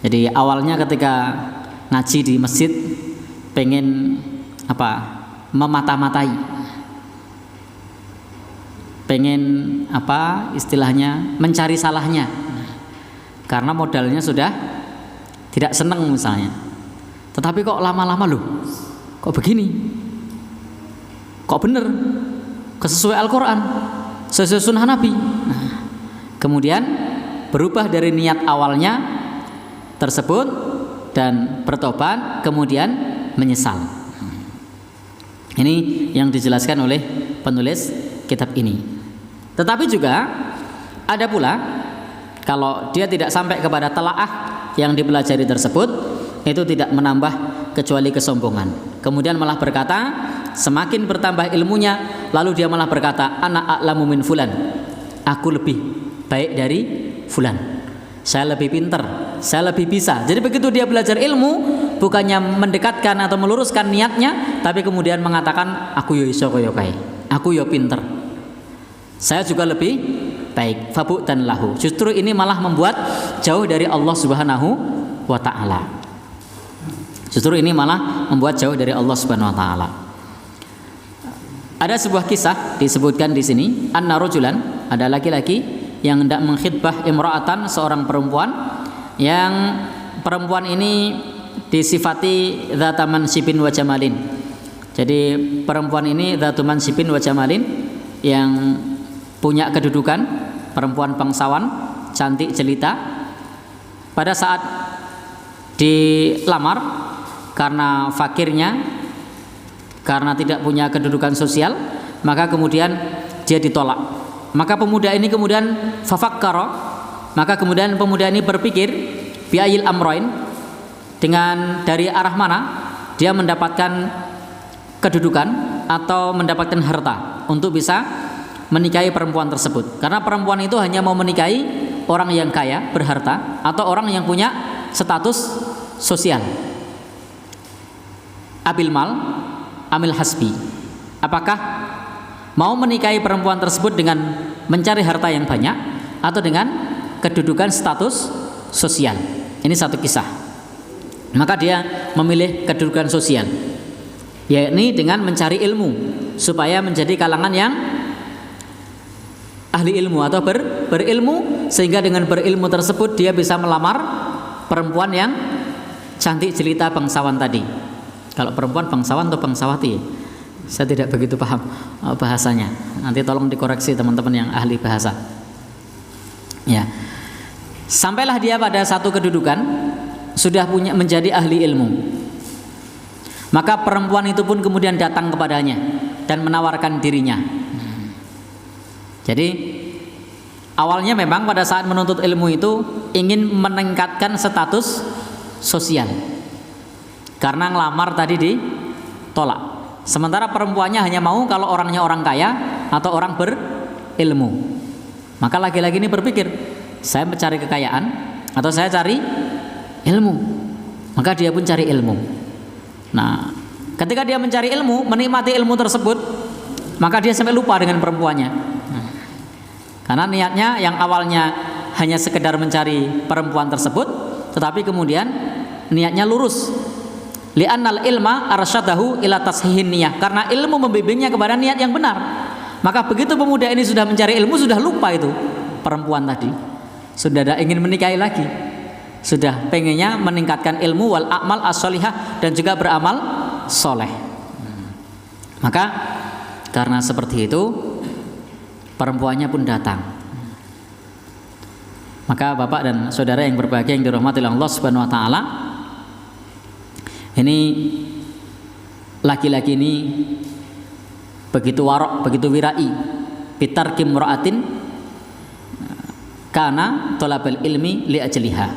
Jadi awalnya ketika ngaji di masjid pengen memata-matai, pengen istilahnya mencari salahnya, karena modalnya sudah tidak senang misalnya. Tetapi kok lama-lama loh, kok begini, kok bener, sesuai Al-Quran, sesuai sunnah Nabi. Kemudian berubah dari niat awalnya tersebut dan bertobat, kemudian menyesal. Ini yang dijelaskan oleh penulis kitab ini. Tetapi juga ada pula kalau dia tidak sampai kepada telaah yang dipelajari tersebut, itu tidak menambah kecuali kesombongan. Kemudian malah berkata, semakin bertambah ilmunya, lalu dia malah berkata, ana a'lamu min fulan, aku lebih baik dari fulan, saya lebih pintar, saya lebih bisa. Jadi begitu dia belajar ilmu, bukannya mendekatkan atau meluruskan niatnya, tapi kemudian mengatakan, aku yo iso kaya kae, aku yo pinter, saya juga lebih baik. Fabu dan lahu. Justru ini malah membuat jauh dari Allah Subhanahu wa ta'ala. Justru ini malah membuat jauh dari Allah Subhanahu wa ta'ala. Ada sebuah kisah disebutkan di sini, anna rajulan, ada laki-laki yang hendak mengkhitbah imra'atan, seorang perempuan, yang perempuan ini disifati dzata mansibin wa jamalin. Jadi perempuan ini dzatu mansibin wa jamalin, yang punya kedudukan, perempuan bangsawan, cantik jelita. Pada saat dilamar, karena fakirnya, karena tidak punya kedudukan sosial, maka kemudian dia ditolak. Maka pemuda ini kemudian fafakkara, maka kemudian pemuda ini berpikir biayil amroin, dengan dari arah mana dia mendapatkan kedudukan atau mendapatkan harta untuk bisa menikahi perempuan tersebut. Karena perempuan itu hanya mau menikahi orang yang kaya, berharta, atau orang yang punya status sosial. Abil mal amil hasbi, apakah mau menikahi perempuan tersebut dengan mencari harta yang banyak atau dengan kedudukan status sosial. Ini satu kisah. Maka dia memilih kedudukan sosial, yakni dengan mencari ilmu, supaya menjadi kalangan yang ahli ilmu atau berilmu, sehingga dengan berilmu tersebut dia bisa melamar perempuan yang cantik jelita bangsawan tadi. Kalau perempuan bangsawan atau bangsawati, saya tidak begitu paham bahasanya. Nanti tolong dikoreksi teman-teman yang ahli bahasa. Ya. Sampailah dia pada satu kedudukan, sudah punya menjadi ahli ilmu. Maka perempuan itu pun kemudian datang kepadanya dan menawarkan dirinya. Jadi awalnya memang pada saat menuntut ilmu itu ingin meningkatkan status sosial. Karena ngelamar tadi ditolak. Sementara perempuannya hanya mau kalau orangnya orang kaya atau orang berilmu. Maka laki-laki ini berpikir, saya mencari kekayaan atau saya cari ilmu. Maka dia pun cari ilmu. Nah, ketika dia mencari ilmu, menikmati ilmu tersebut, maka dia sampai lupa dengan perempuannya. Karena niatnya yang awalnya hanya sekedar mencari perempuan tersebut, tetapi kemudian niatnya lurus. Li'annal ilma arsyadahu ila tashihin niyah, karena ilmu membimbingnya kepada niat yang benar. Maka begitu pemuda ini sudah mencari ilmu, sudah lupa itu perempuan tadi, sudah tidak ingin menikahi lagi, sudah pengennya meningkatkan ilmu wal a'mal as-sholihah, dan juga beramal soleh. Maka karena seperti itu perempuannya pun datang. Maka bapak dan saudara yang berbahagia yang dirahmati Allah Subhanahu wa ta'ala, ini laki-laki ini begitu warok, begitu wirai, bitarki mura'atin, kana talabal ilmi li ajliha.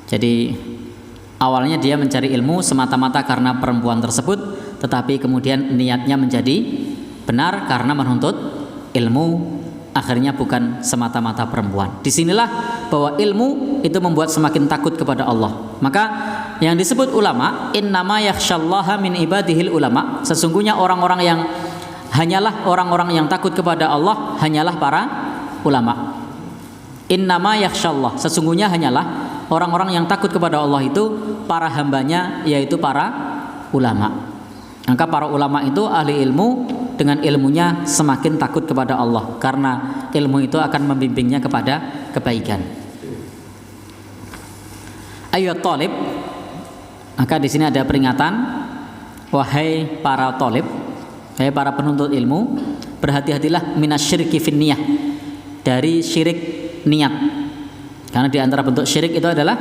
Jadi awalnya dia mencari ilmu semata-mata karena perempuan tersebut, tetapi kemudian niatnya menjadi benar karena menuntut ilmu, akhirnya bukan semata-mata perempuan. Disinilah bahwa ilmu itu membuat semakin takut kepada Allah. Maka yang disebut ulama, innama yakhsyallaha min ibadihil ulama, sesungguhnya orang-orang yang orang-orang yang takut kepada Allah hanyalah para ulama. Innama yakhsyallah, sesungguhnya hanyalah orang-orang yang takut kepada Allah itu para hambanya, yaitu para ulama. Maka para ulama itu ahli ilmu, dengan ilmunya semakin takut kepada Allah karena ilmu itu akan membimbingnya kepada kebaikan. Ayo talib, maka di sini ada peringatan, wahai para talib, wahai para penuntut ilmu, berhati-hatilah minasyirki finniyah, dari syirik niat. Karena di antara bentuk syirik itu adalah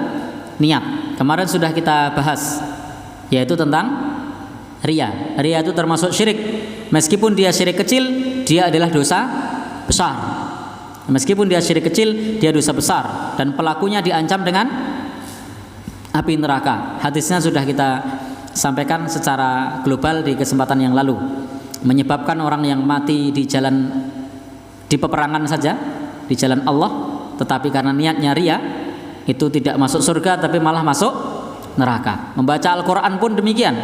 niat. Kemarin sudah kita bahas, yaitu tentang riya. Riya itu termasuk syirik. Meskipun dia syirik kecil, dia adalah dosa besar. Meskipun dia syirik kecil, dia dosa besar, dan pelakunya diancam dengan api neraka. Hadisnya sudah kita sampaikan secara global di kesempatan yang lalu. Menyebabkan orang yang mati di peperangan saja, di jalan Allah, tetapi karena niatnya riya, itu tidak masuk surga tapi malah masuk neraka. Membaca Al-Quran pun demikian,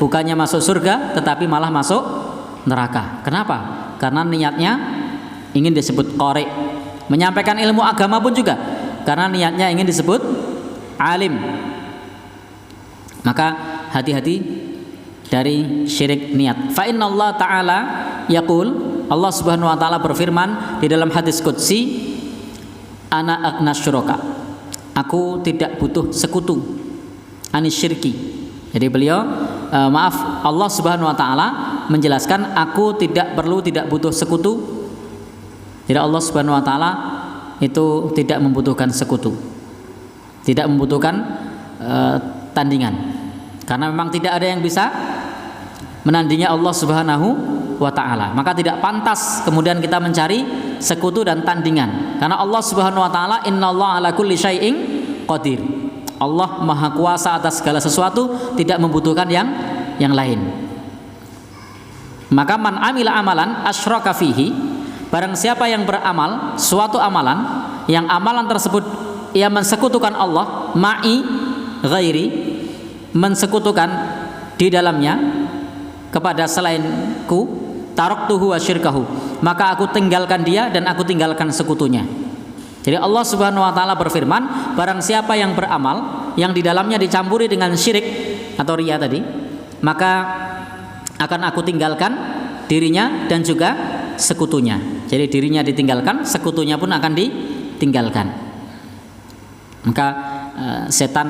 bukannya masuk surga tetapi malah masuk neraka. Kenapa? Karena niatnya ingin disebut qari. Menyampaikan ilmu agama pun juga karena niatnya ingin disebut alim. Maka hati-hati dari syirik niat. Fa innallaha ta'ala yaqul, Allah Subhanahu wa taala berfirman di dalam hadis qudsi, ana aghna syuraka, aku tidak butuh sekutu, anis syirki. Jadi beliau Allah Subhanahu wa taala menjelaskan, aku tidak butuh sekutu. Jadi Allah Subhanahu wa taala itu tidak membutuhkan sekutu, tidak membutuhkan tandingan, karena memang tidak ada yang bisa menandingi Allah Subhanahu wa ta'ala. Maka tidak pantas kemudian kita mencari sekutu dan tandingan, karena Allah Subhanahu wa ta'ala innallaha ala kulli syai'in qadir. Allah maha kuasa atas segala sesuatu, tidak membutuhkan yang lain. Maka man amila amalan asyraka fihi, barang siapa yang beramal suatu amalan yang amalan tersebut ia mensekutukan Allah, ma'i ghairi, mensekutukan di dalamnya kepada selainku, taraktuhu wa syirkahu, maka aku tinggalkan dia dan aku tinggalkan sekutunya. Jadi Allah Subhanahu wa taala berfirman, barang siapa yang beramal yang di dalamnya dicampuri dengan syirik atau riya tadi, maka akan aku tinggalkan dirinya dan juga sekutunya. Jadi dirinya ditinggalkan, sekutunya pun akan ditinggalkan. Maka setan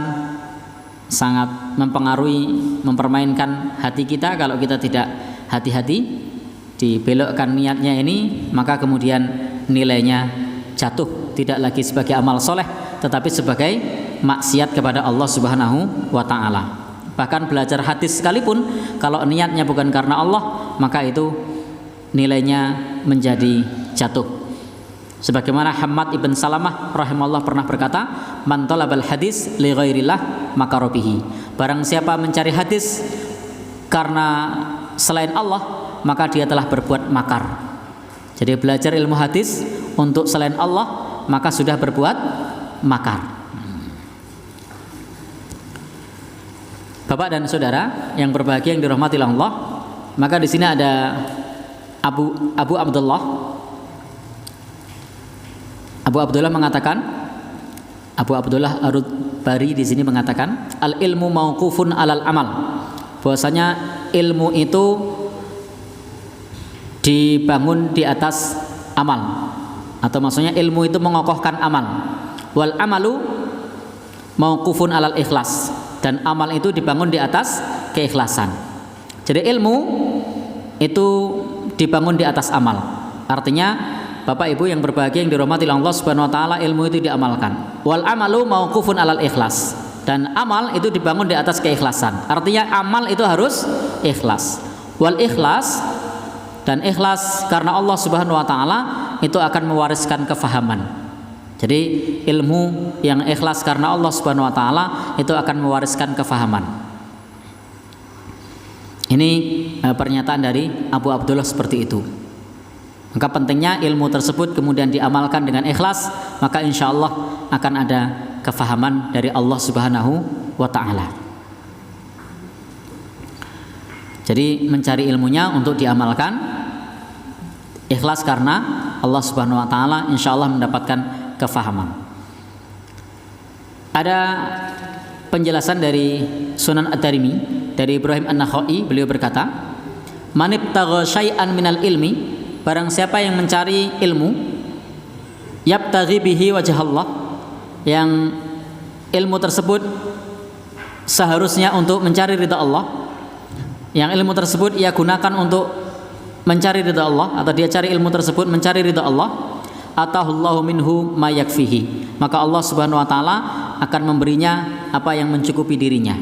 sangat mempengaruhi, mempermainkan hati kita kalau kita tidak hati-hati, dibelokkan niatnya ini, maka kemudian nilainya jatuh, tidak lagi sebagai amal soleh tetapi sebagai maksiat kepada Allah Subhanahu wa ta'ala. Bahkan belajar hadis sekalipun, kalau niatnya bukan karena Allah, maka itu nilainya menjadi jatuh. Sebagaimana Hammad ibn Salamah rahimahullah pernah berkata, man talabal hadis li ghairillah makarobihi, barang siapa mencari hadis karena selain Allah, maka dia telah berbuat makar. Jadi belajar ilmu hadis untuk selain Allah, maka sudah berbuat makar. Bapak dan saudara yang berbahagia, yang dirahmati Allah, maka di sini ada Abu Abdullah mengatakan, Abu Abdullah Ar-Bari di sini mengatakan, al ilmu mauqufun alal amal, bahwasanya ilmu itu dibangun di atas amal, atau maksudnya ilmu itu mengokohkan amal. Wal amalu mauqufun alal ikhlas, dan amal itu dibangun di atas keikhlasan. Jadi ilmu itu dibangun di atas amal. Artinya Bapak Ibu yang berbahagia, yang dirahmati Allah Subhanahu wa taala, ilmu itu diamalkan. Wal amalu mauqufun alal ikhlas, dan amal itu dibangun di atas keikhlasan. Artinya amal itu harus ikhlas. Wal ikhlas, dan ikhlas karena Allah Subhanahu wa taala itu akan mewariskan kefahaman. Jadi ilmu yang ikhlas karena Allah Subhanahu wa taala itu akan mewariskan kefahaman. Ini pernyataan dari Abu Abdullah seperti itu. Maka pentingnya ilmu tersebut kemudian diamalkan dengan ikhlas, maka insya Allah akan ada kefahaman dari Allah Subhanahu wa taala. Jadi mencari ilmunya untuk diamalkan, ikhlas karena Allah Subhanahu wa taala, insya Allah mendapatkan kefahaman. Ada penjelasan dari Sunan Ad-Darimi dari Ibrahim An-Nakhai, beliau berkata, "Man ibtagha syai'an minal ilmi," barang siapa yang mencari ilmu, yabtaghi bihi wajh Allah, yang ilmu tersebut seharusnya untuk mencari ridha Allah, yang ilmu tersebut ia gunakan untuk mencari ridha Allah, atau dia cari ilmu tersebut mencari ridha Allah, atahullahu minhu ma yakfihi, maka Allah Subhanahu wa taala akan memberinya apa yang mencukupi dirinya.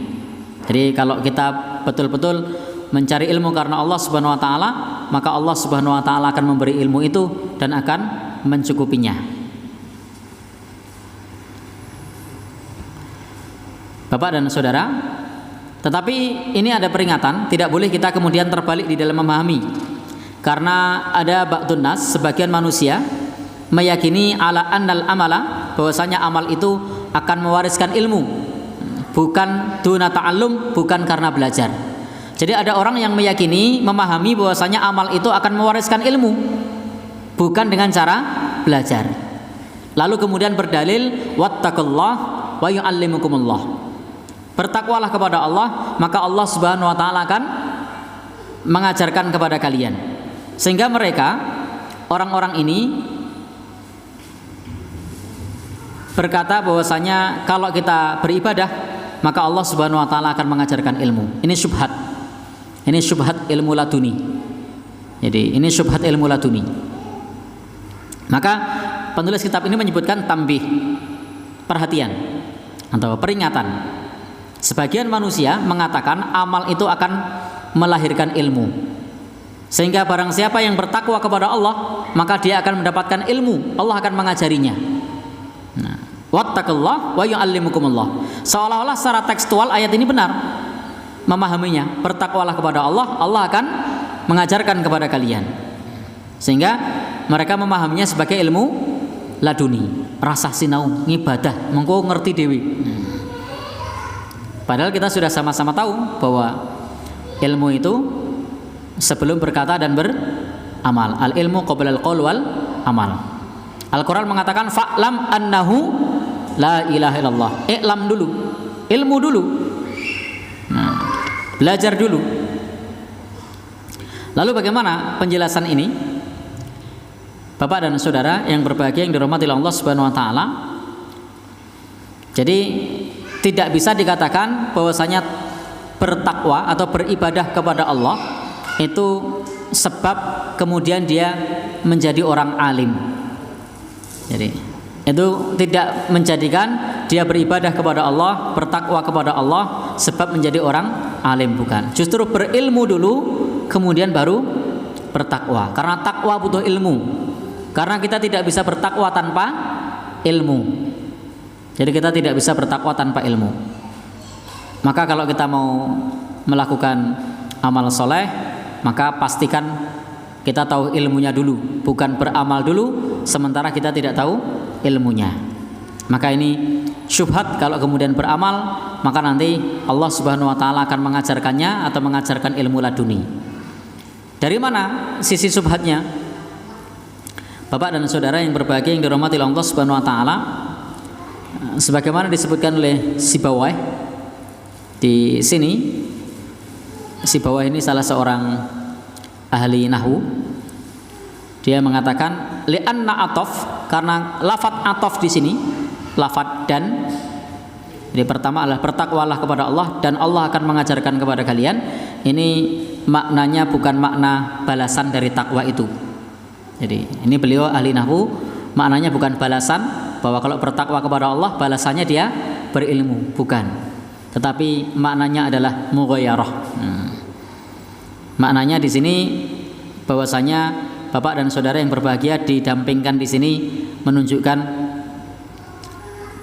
Jadi kalau kita betul-betul mencari ilmu karena Allah Subhanahu wa taala, maka Allah Subhanahu wa taala akan memberi ilmu itu dan akan mencukupinya. Bapak dan saudara, tetapi ini ada peringatan, tidak boleh kita kemudian terbalik di dalam memahami. Karena ada ba'dun nas, sebagian manusia meyakini ala annal amala, bahwasanya amal itu akan mewariskan ilmu, bukan duna ta'allum, bukan karena belajar. Jadi ada orang yang meyakini, memahami bahwasanya amal itu akan mewariskan ilmu, bukan dengan cara belajar. Lalu kemudian berdalil wattaqullah wa yu'allimukumullah, bertakwalah kepada Allah, maka Allah Subhanahu wa taala akan mengajarkan kepada kalian. Sehingga mereka, orang-orang ini berkata bahwasanya kalau kita beribadah maka Allah Subhanahu wa taala akan mengajarkan ilmu. Ini syubhat. Ini syubhat ilmu laduni. Jadi ini syubhat ilmu laduni. Maka penulis kitab ini menyebutkan tambih, perhatian atau peringatan. Sebagian manusia mengatakan amal itu akan melahirkan ilmu. Sehingga barang siapa yang bertakwa kepada Allah, maka dia akan mendapatkan ilmu. Allah akan mengajarinya. Nah, wattaqullah wa yu'allimukumullah. Seolah-olah secara tekstual ayat ini benar memahaminya. Bertakwalah kepada Allah, Allah akan mengajarkan kepada kalian. Sehingga mereka memahaminya sebagai ilmu laduni, rasa sinau, ngibadah, mengko ngerti dewi. Padahal kita sudah sama-sama tahu bahwa ilmu itu sebelum berkata dan beramal. Al ilmu qabla al qaul wal amal. Al-Quran mengatakan fa'lam annahu la ilaha illallah. I'lam dulu, ilmu dulu, belajar dulu. Lalu bagaimana penjelasan ini? Bapak dan saudara yang berbahagia, yang dirahmati Allah Subhanahu wa taala. Jadi tidak bisa dikatakan bahwasanya bertakwa atau beribadah kepada Allah itu sebab kemudian dia menjadi orang alim. Jadi itu tidak menjadikan dia beribadah kepada Allah, bertakwa kepada Allah sebab menjadi orang alim, bukan. Justru berilmu dulu kemudian baru bertakwa. Karena takwa butuh ilmu. Karena kita tidak bisa bertakwa tanpa ilmu. Jadi kita tidak bisa bertakwa tanpa ilmu. Maka kalau kita mau melakukan amal soleh, maka pastikan kita tahu ilmunya dulu, bukan beramal dulu sementara kita tidak tahu ilmunya. Maka ini syubhat kalau kemudian beramal, maka nanti Allah Subhanahu wa taala akan mengajarkannya atau mengajarkan ilmu laduni. Dari mana sisi syubhatnya? Bapak dan saudara yang berbahagia, yang dirahmati Allah Subhanahu wa taala, sebagaimana disebutkan oleh Sibawayh di sini. Sibawayh ini salah seorang ahli nahwu. Dia mengatakan li'anna atof, karena lafadz atof di sini lafadz dan. Jadi pertama adalah bertakwalah kepada Allah dan Allah akan mengajarkan kepada kalian. Ini maknanya bukan makna balasan dari takwa itu. Jadi ini beliau ahli nahwu, maknanya bukan balasan bahwa kalau bertakwa kepada Allah balasannya dia berilmu, bukan. Tetapi maknanya adalah mughayarah. Maknanya di sini bahwasanya Bapak dan saudara yang berbahagia didampingkan di sini menunjukkan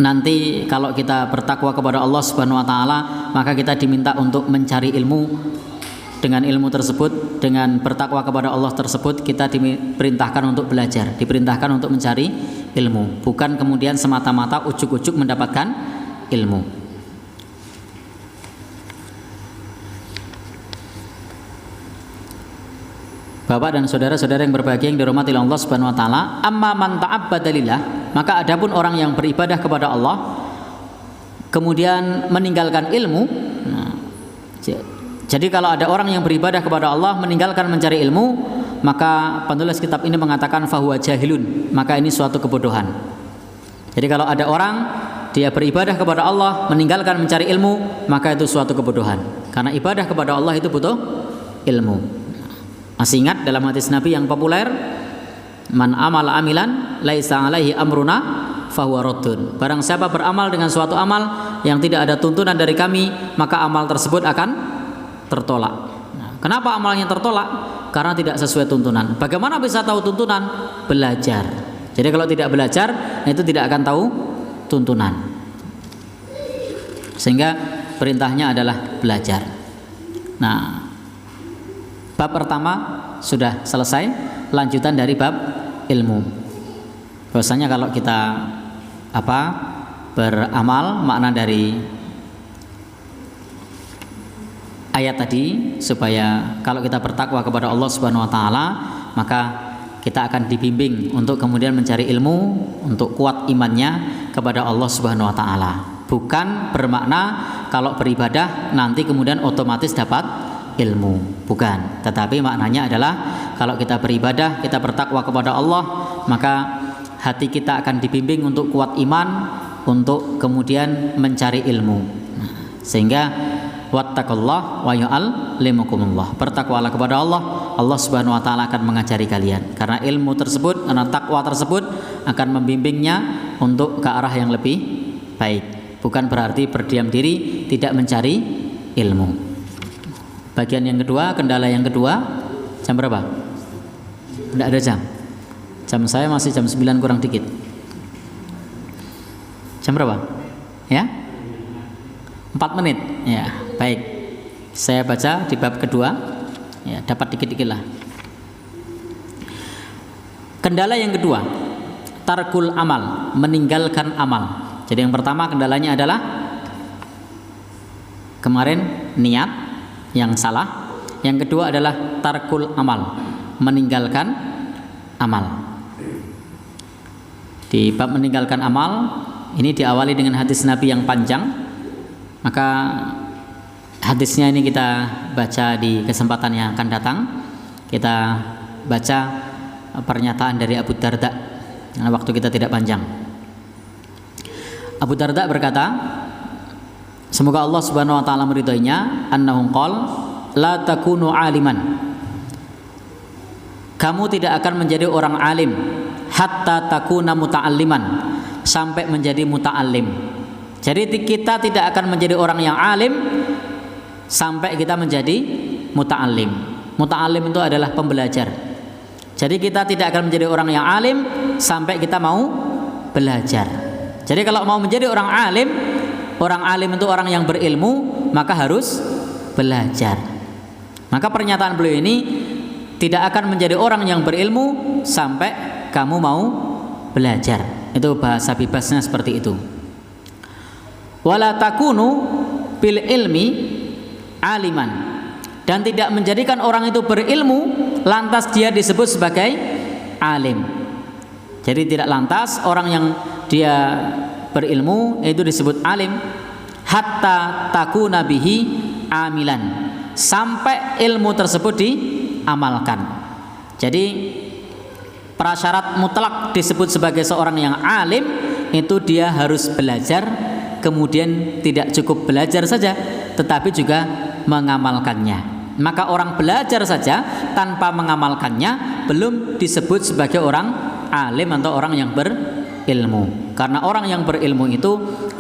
nanti kalau kita bertakwa kepada Allah Subhanahu wa taala, maka kita diminta untuk mencari ilmu. Dengan ilmu tersebut, dengan bertakwa kepada Allah tersebut, kita diperintahkan untuk belajar, diperintahkan untuk mencari ilmu, bukan kemudian semata-mata ujuk-ujuk mendapatkan ilmu. Bapak dan saudara-saudara yang berbahagia yang dirahmati Allah Subhanahu wa taala, amma man ta'abbada lillah, maka adapun orang yang beribadah kepada Allah kemudian meninggalkan ilmu. Jadi kalau ada orang yang beribadah kepada Allah meninggalkan mencari ilmu, maka penulis kitab ini mengatakan fahuwa jahilun, maka ini suatu kebodohan. Jadi kalau ada orang dia beribadah kepada Allah meninggalkan mencari ilmu, maka itu suatu kebodohan. Karena ibadah kepada Allah itu butuh ilmu. Masih ingat dalam hadis Nabi yang populer, man amala amilan laisa alaihi amruna fahuwa raddun. Barang siapa beramal dengan suatu amal yang tidak ada tuntunan dari kami, maka amal tersebut akan tertolak. Kenapa amalnya tertolak? Karena tidak sesuai tuntunan. Bagaimana bisa tahu tuntunan? Belajar. Jadi kalau tidak belajar, itu tidak akan tahu tuntunan. Sehingga perintahnya adalah belajar. Nah, bab pertama sudah selesai, lanjutan dari bab ilmu. Bahwasanya kalau kita beramal, makna dari ayat tadi supaya kalau kita bertakwa kepada Allah Subhanahu wa taala, maka kita akan dibimbing untuk kemudian mencari ilmu, untuk kuat imannya kepada Allah Subhanahu wa taala. Bukan bermakna kalau beribadah nanti kemudian otomatis dapat ilmu, bukan. Tetapi maknanya adalah kalau kita beribadah, kita bertakwa kepada Allah, maka hati kita akan dibimbing untuk kuat iman, untuk kemudian mencari ilmu. Sehingga wattaqullah wa yu'allimukumullah. Bertakwalah kepada Allah, Allah Subhanahu wa taala akan mengajari kalian. Karena ilmu tersebut, karena takwa tersebut akan membimbingnya untuk ke arah yang lebih baik. Bukan berarti berdiam diri tidak mencari ilmu. Bagian yang kedua, kendala yang kedua, jam berapa? Tidak ada jam. Jam saya masih jam 9 kurang dikit. Jam berapa? Ya? 4 menit. Ya, baik. Saya baca di bab kedua. Ya, dapat dikit-dikit lah. Kendala yang kedua, tarkul amal, meninggalkan amal. Jadi yang pertama kendalanya adalah kemarin niat yang salah. Yang kedua adalah tarkul amal, meninggalkan amal. Di bab meninggalkan amal ini diawali dengan hadis Nabi yang panjang. Maka hadisnya ini kita baca di kesempatan yang akan datang. Kita baca pernyataan dari Abu Darda karena waktu kita tidak panjang. Abu Darda berkata, semoga Allah Subhanahu wa taala meridhoinya, annahum qala la takunu aliman. Kamu tidak akan menjadi orang alim hatta takuna muta'alliman, sampai menjadi muta'allim. Jadi kita tidak akan menjadi orang yang alim sampai kita menjadi muta'allim. Muta'allim itu adalah pembelajar. Jadi kita tidak akan menjadi orang yang alim sampai kita mau belajar. Jadi kalau mau menjadi orang alim itu orang yang berilmu, maka harus belajar. Maka pernyataan beliau ini, tidak akan menjadi orang yang berilmu sampai kamu mau belajar. Itu bahasa bebasnya seperti itu. Wala takunu bil ilmi aliman, dan tidak menjadikan orang itu berilmu lantas dia disebut sebagai alim. Jadi tidak lantas orang yang dia berilmu itu disebut alim, hatta takuna bihi amilan, sampai ilmu tersebut diamalkan. Jadi prasyarat mutlak disebut sebagai seorang yang alim itu dia harus belajar, kemudian tidak cukup belajar saja tetapi juga mengamalkannya. Maka orang belajar saja tanpa mengamalkannya belum disebut sebagai orang alim atau orang yang berilmu. Karena orang yang berilmu itu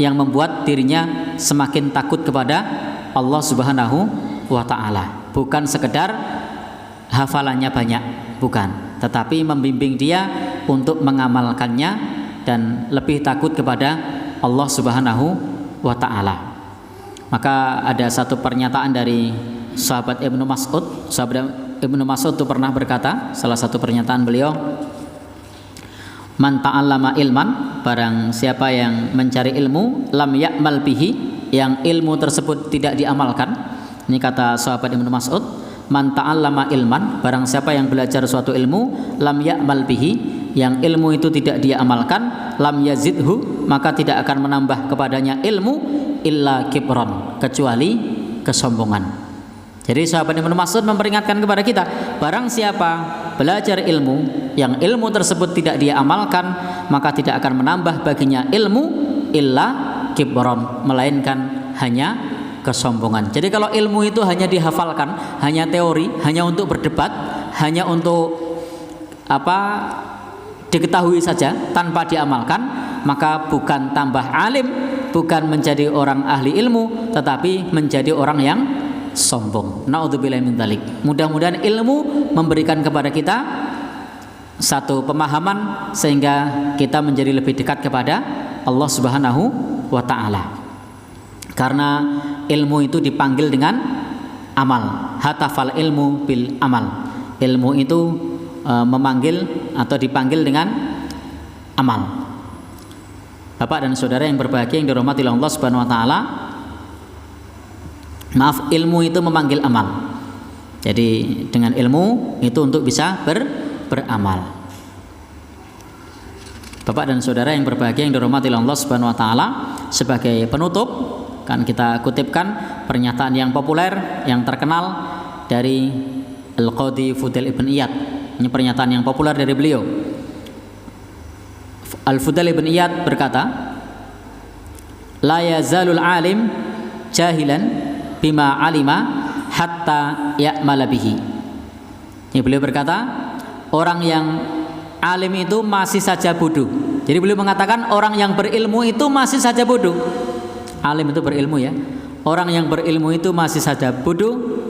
yang membuat dirinya semakin takut kepada Allah Subhanahu wa taala. Bukan sekedar hafalannya banyak, bukan, tetapi membimbing dia untuk mengamalkannya dan lebih takut kepada Allah Subhanahu wa taala. Maka ada satu pernyataan dari sahabat Ibnu Mas'ud. Sahabat Ibnu Mas'ud itu pernah berkata, salah satu pernyataan beliau, man ta'allama ilman, barang siapa yang mencari ilmu, lam ya'mal bihi, yang ilmu tersebut tidak diamalkan. Ini kata sahabat Ibnu Mas'ud, man ta'allama ilman, barang siapa yang belajar suatu ilmu, lam ya'mal bihi, yang ilmu itu tidak dia amalkan, lam yazidhu, maka tidak akan menambah kepadanya ilmu, illa kibron, kecuali kesombongan. Jadi sahabat Ibnu Mas'ud memperingatkan kepada kita, barang siapa belajar ilmu, yang ilmu tersebut tidak dia amalkan, maka tidak akan menambah baginya ilmu, illa kibron, melainkan hanya kesombongan. Jadi kalau ilmu itu hanya dihafalkan, hanya teori, hanya untuk berdebat, hanya untuk diketahui saja tanpa diamalkan, maka bukan tambah alim, bukan menjadi orang ahli ilmu, tetapi menjadi orang yang sombong. Naudzubillahi min dzalik. Mudah-mudahan ilmu memberikan kepada kita satu pemahaman sehingga kita menjadi lebih dekat kepada Allah Subhanahu wa taala. Karena ilmu itu dipanggil dengan amal. Hatafal ilmu bil amal. Ilmu itu memanggil atau dipanggil dengan amal. Bapak dan saudara yang berbahagia yang dirahmati oleh Allah Subhanahu wa taala, maaf, ilmu itu memanggil amal. Jadi dengan ilmu itu untuk bisa beramal. Bapak dan saudara yang berbahagia yang dirahmati oleh Allah Subhanahu wa taala, sebagai penutup kan kita kutipkan pernyataan yang populer, yang terkenal dari Al-Qadhi Fudail ibn Iyad. Ini pernyataan yang populer dari beliau. Al-Fudail ibn Iyad berkata, la yazalul alim jahilan bima alima hatta ya'mala bihi. Ini beliau berkata, orang yang alim itu masih saja bodoh. Jadi beliau mengatakan orang yang berilmu itu masih saja bodoh. Alim itu berilmu ya. Orang yang berilmu itu masih saja bodoh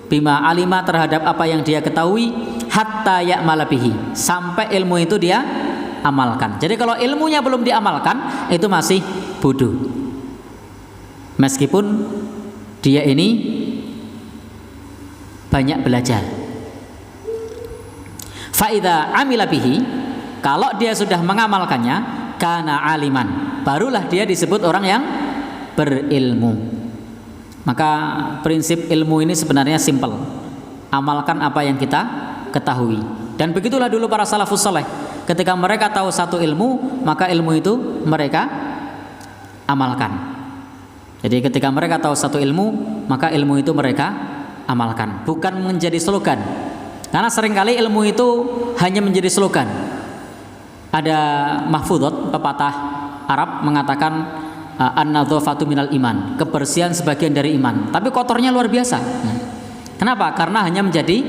bima alima, terhadap apa yang dia ketahui, hatta ya'mala bihi, sampai ilmu itu dia amalkan. Jadi kalau ilmunya belum diamalkan, itu masih bodoh. Meskipun dia ini banyak belajar. Fa'idha amila bihi, kalau dia sudah mengamalkannya, kana aliman, barulah dia disebut orang yang berilmu. Maka prinsip ilmu ini sebenarnya simpel. Amalkan apa yang kita ketahui. Dan begitulah dulu para salafus saleh. Ketika mereka tahu satu ilmu, maka ilmu itu mereka amalkan. Jadi ketika mereka tahu satu ilmu, maka ilmu itu mereka amalkan. Bukan menjadi slogan. Karena seringkali ilmu itu hanya menjadi slogan. Ada mahfudhot, pepatah Arab mengatakan an-nadhafatu minal iman, kebersihan sebagian dari iman, tapi kotornya luar biasa. Kenapa? Karena hanya menjadi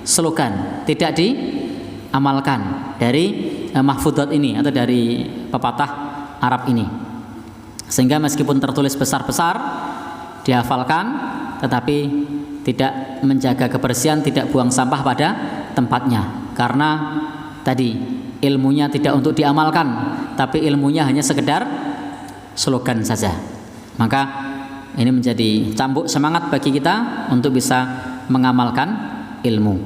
slogan, tidak diamalkan dari mahfudhat ini atau dari pepatah Arab ini. Sehingga meskipun tertulis besar-besar, dihafalkan, tetapi tidak menjaga kebersihan, tidak buang sampah pada tempatnya. Karena tadi ilmunya tidak untuk diamalkan, tapi ilmunya hanya sekedar slogan saja. Maka ini menjadi cambuk semangat bagi kita untuk bisa mengamalkan ilmu.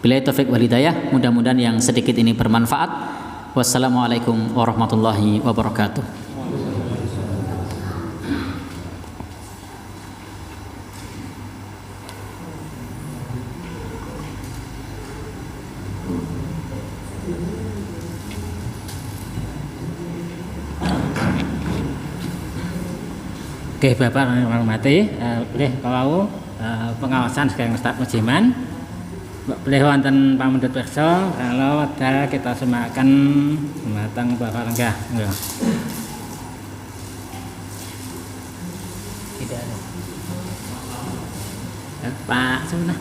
Billahi taufiq wal hidayah, mudah-mudahan yang sedikit ini bermanfaat. Wassalamualaikum warahmatullahi wabarakatuh. Oke, Bapak yang hormati, kalau pengawasan sekarang Ustaz Mujiman, boleh wonten pamundhut pirsa kalau wekdal kita semakan matang Bapak lenggah. Tidak ada. Pak Sunah.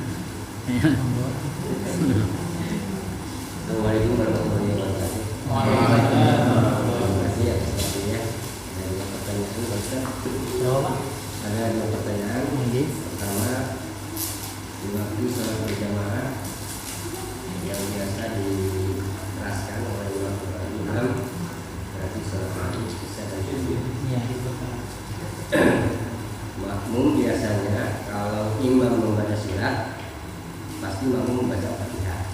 Assalamualaikum warahmatullahi wabarakatuh. Ada dua pertanyaan. Pertama, di waktu sholat berjamaah yang biasa diteraskan oleh imam nanti sholat isya dan subuh. Makmum biasanya kalau imam membaca surat pasti makmum membaca Fatihah.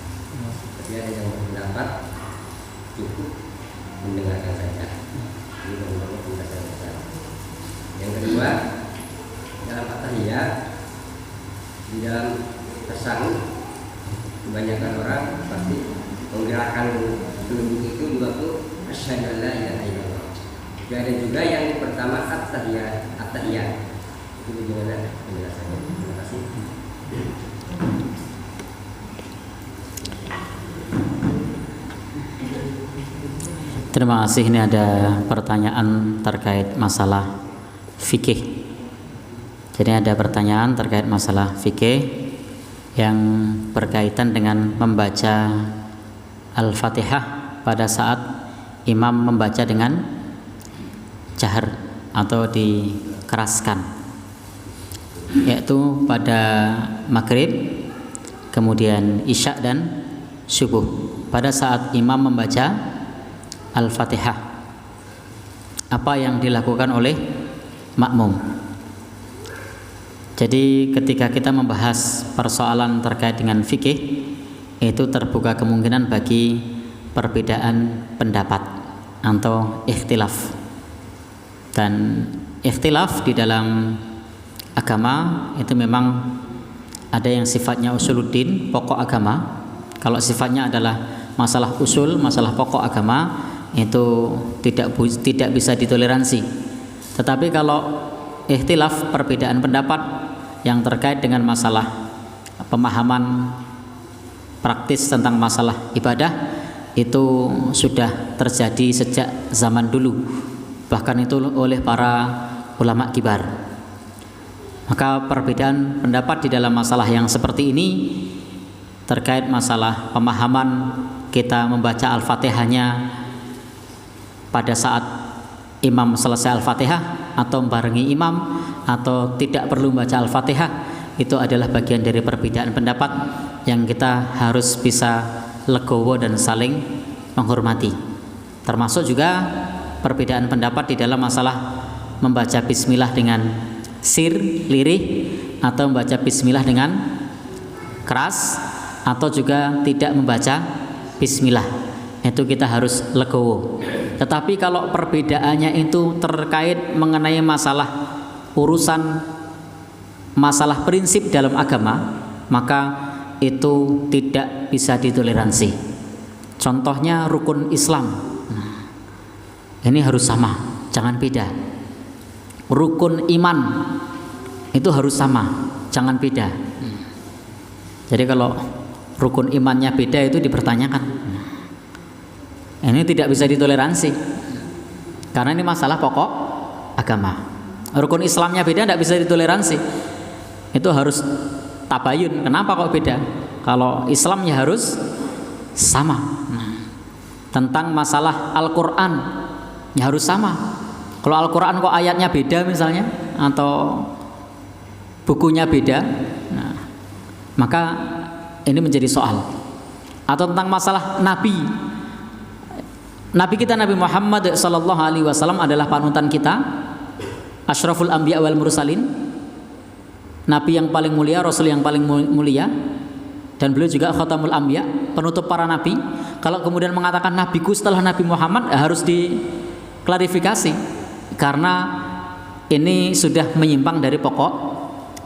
Tapi ada yang berpendapat cukup mendengarkan saja. Ini benar-benar penjelasan besar. Yang kedua, dalam At-Tahiyat di dalam tasawuf kebanyakan orang pasti menggerakkan gelembung itu juga tuh asyhadu an la ilaha illallah. Dan juga yang pertama At-Tahiyat. Itu bagaimana penjelasannya? Terima kasih. Terima kasih. Ini ada pertanyaan terkait masalah fikih. Jadi ada pertanyaan terkait masalah fikih yang berkaitan dengan membaca Al-Fatihah pada saat imam membaca dengan jahar atau dikeraskan, yaitu pada maghrib, kemudian isya dan subuh. Pada saat imam membaca Al-Fatihah, apa yang dilakukan oleh makmum? Jadi ketika kita membahas persoalan terkait dengan fikih, itu terbuka kemungkinan bagi perbedaan pendapat atau ikhtilaf. Dan ikhtilaf di dalam agama itu memang ada yang sifatnya usuluddin, pokok agama. Kalau sifatnya adalah masalah usul, masalah pokok agama, itu tidak bisa ditoleransi. Tetapi kalau ikhtilaf, perbedaan pendapat yang terkait dengan masalah pemahaman praktis tentang masalah ibadah, itu sudah terjadi sejak zaman dulu, bahkan itu oleh para ulama kibar. Maka perbedaan pendapat di dalam masalah yang seperti ini terkait masalah pemahaman kita membaca Al-Fatihahnya pada saat imam selesai Al-Fatihah atau membarengi imam atau tidak perlu membaca Al-Fatihah, itu adalah bagian dari perbedaan pendapat yang kita harus bisa legowo dan saling menghormati. Termasuk juga perbedaan pendapat di dalam masalah membaca bismillah dengan sir, lirih, atau membaca bismillah dengan keras, atau juga tidak membaca bismillah. Itu kita harus legowo. Tetapi kalau perbedaannya itu terkait mengenai masalah urusan masalah prinsip dalam agama, maka itu tidak bisa ditoleransi. Contohnya rukun Islam, ini harus sama, jangan beda. Rukun iman itu harus sama, jangan beda. Jadi kalau rukun imannya beda itu dipertanyakan. Ini tidak bisa ditoleransi karena ini masalah pokok agama. Rukun Islamnya beda, tidak bisa ditoleransi. Itu harus tabayun. Kenapa kok beda? Kalau Islamnya harus sama. Tentang masalah Al-Quran ya harus sama. Kalau Al-Quran kok ayatnya beda misalnya, atau bukunya beda, maka ini menjadi soal. Atau tentang masalah Nabi kita, Nabi Muhammad sallallahu alaihi wasallam adalah panutan kita, asyraful anbiya wal mursalin, Nabi yang paling mulia, Rasul yang paling mulia, dan beliau juga khatamul anbiya, penutup para nabi. Kalau kemudian mengatakan nabiku setelah Nabi Muhammad, harus diklarifikasi, karena ini sudah menyimpang dari pokok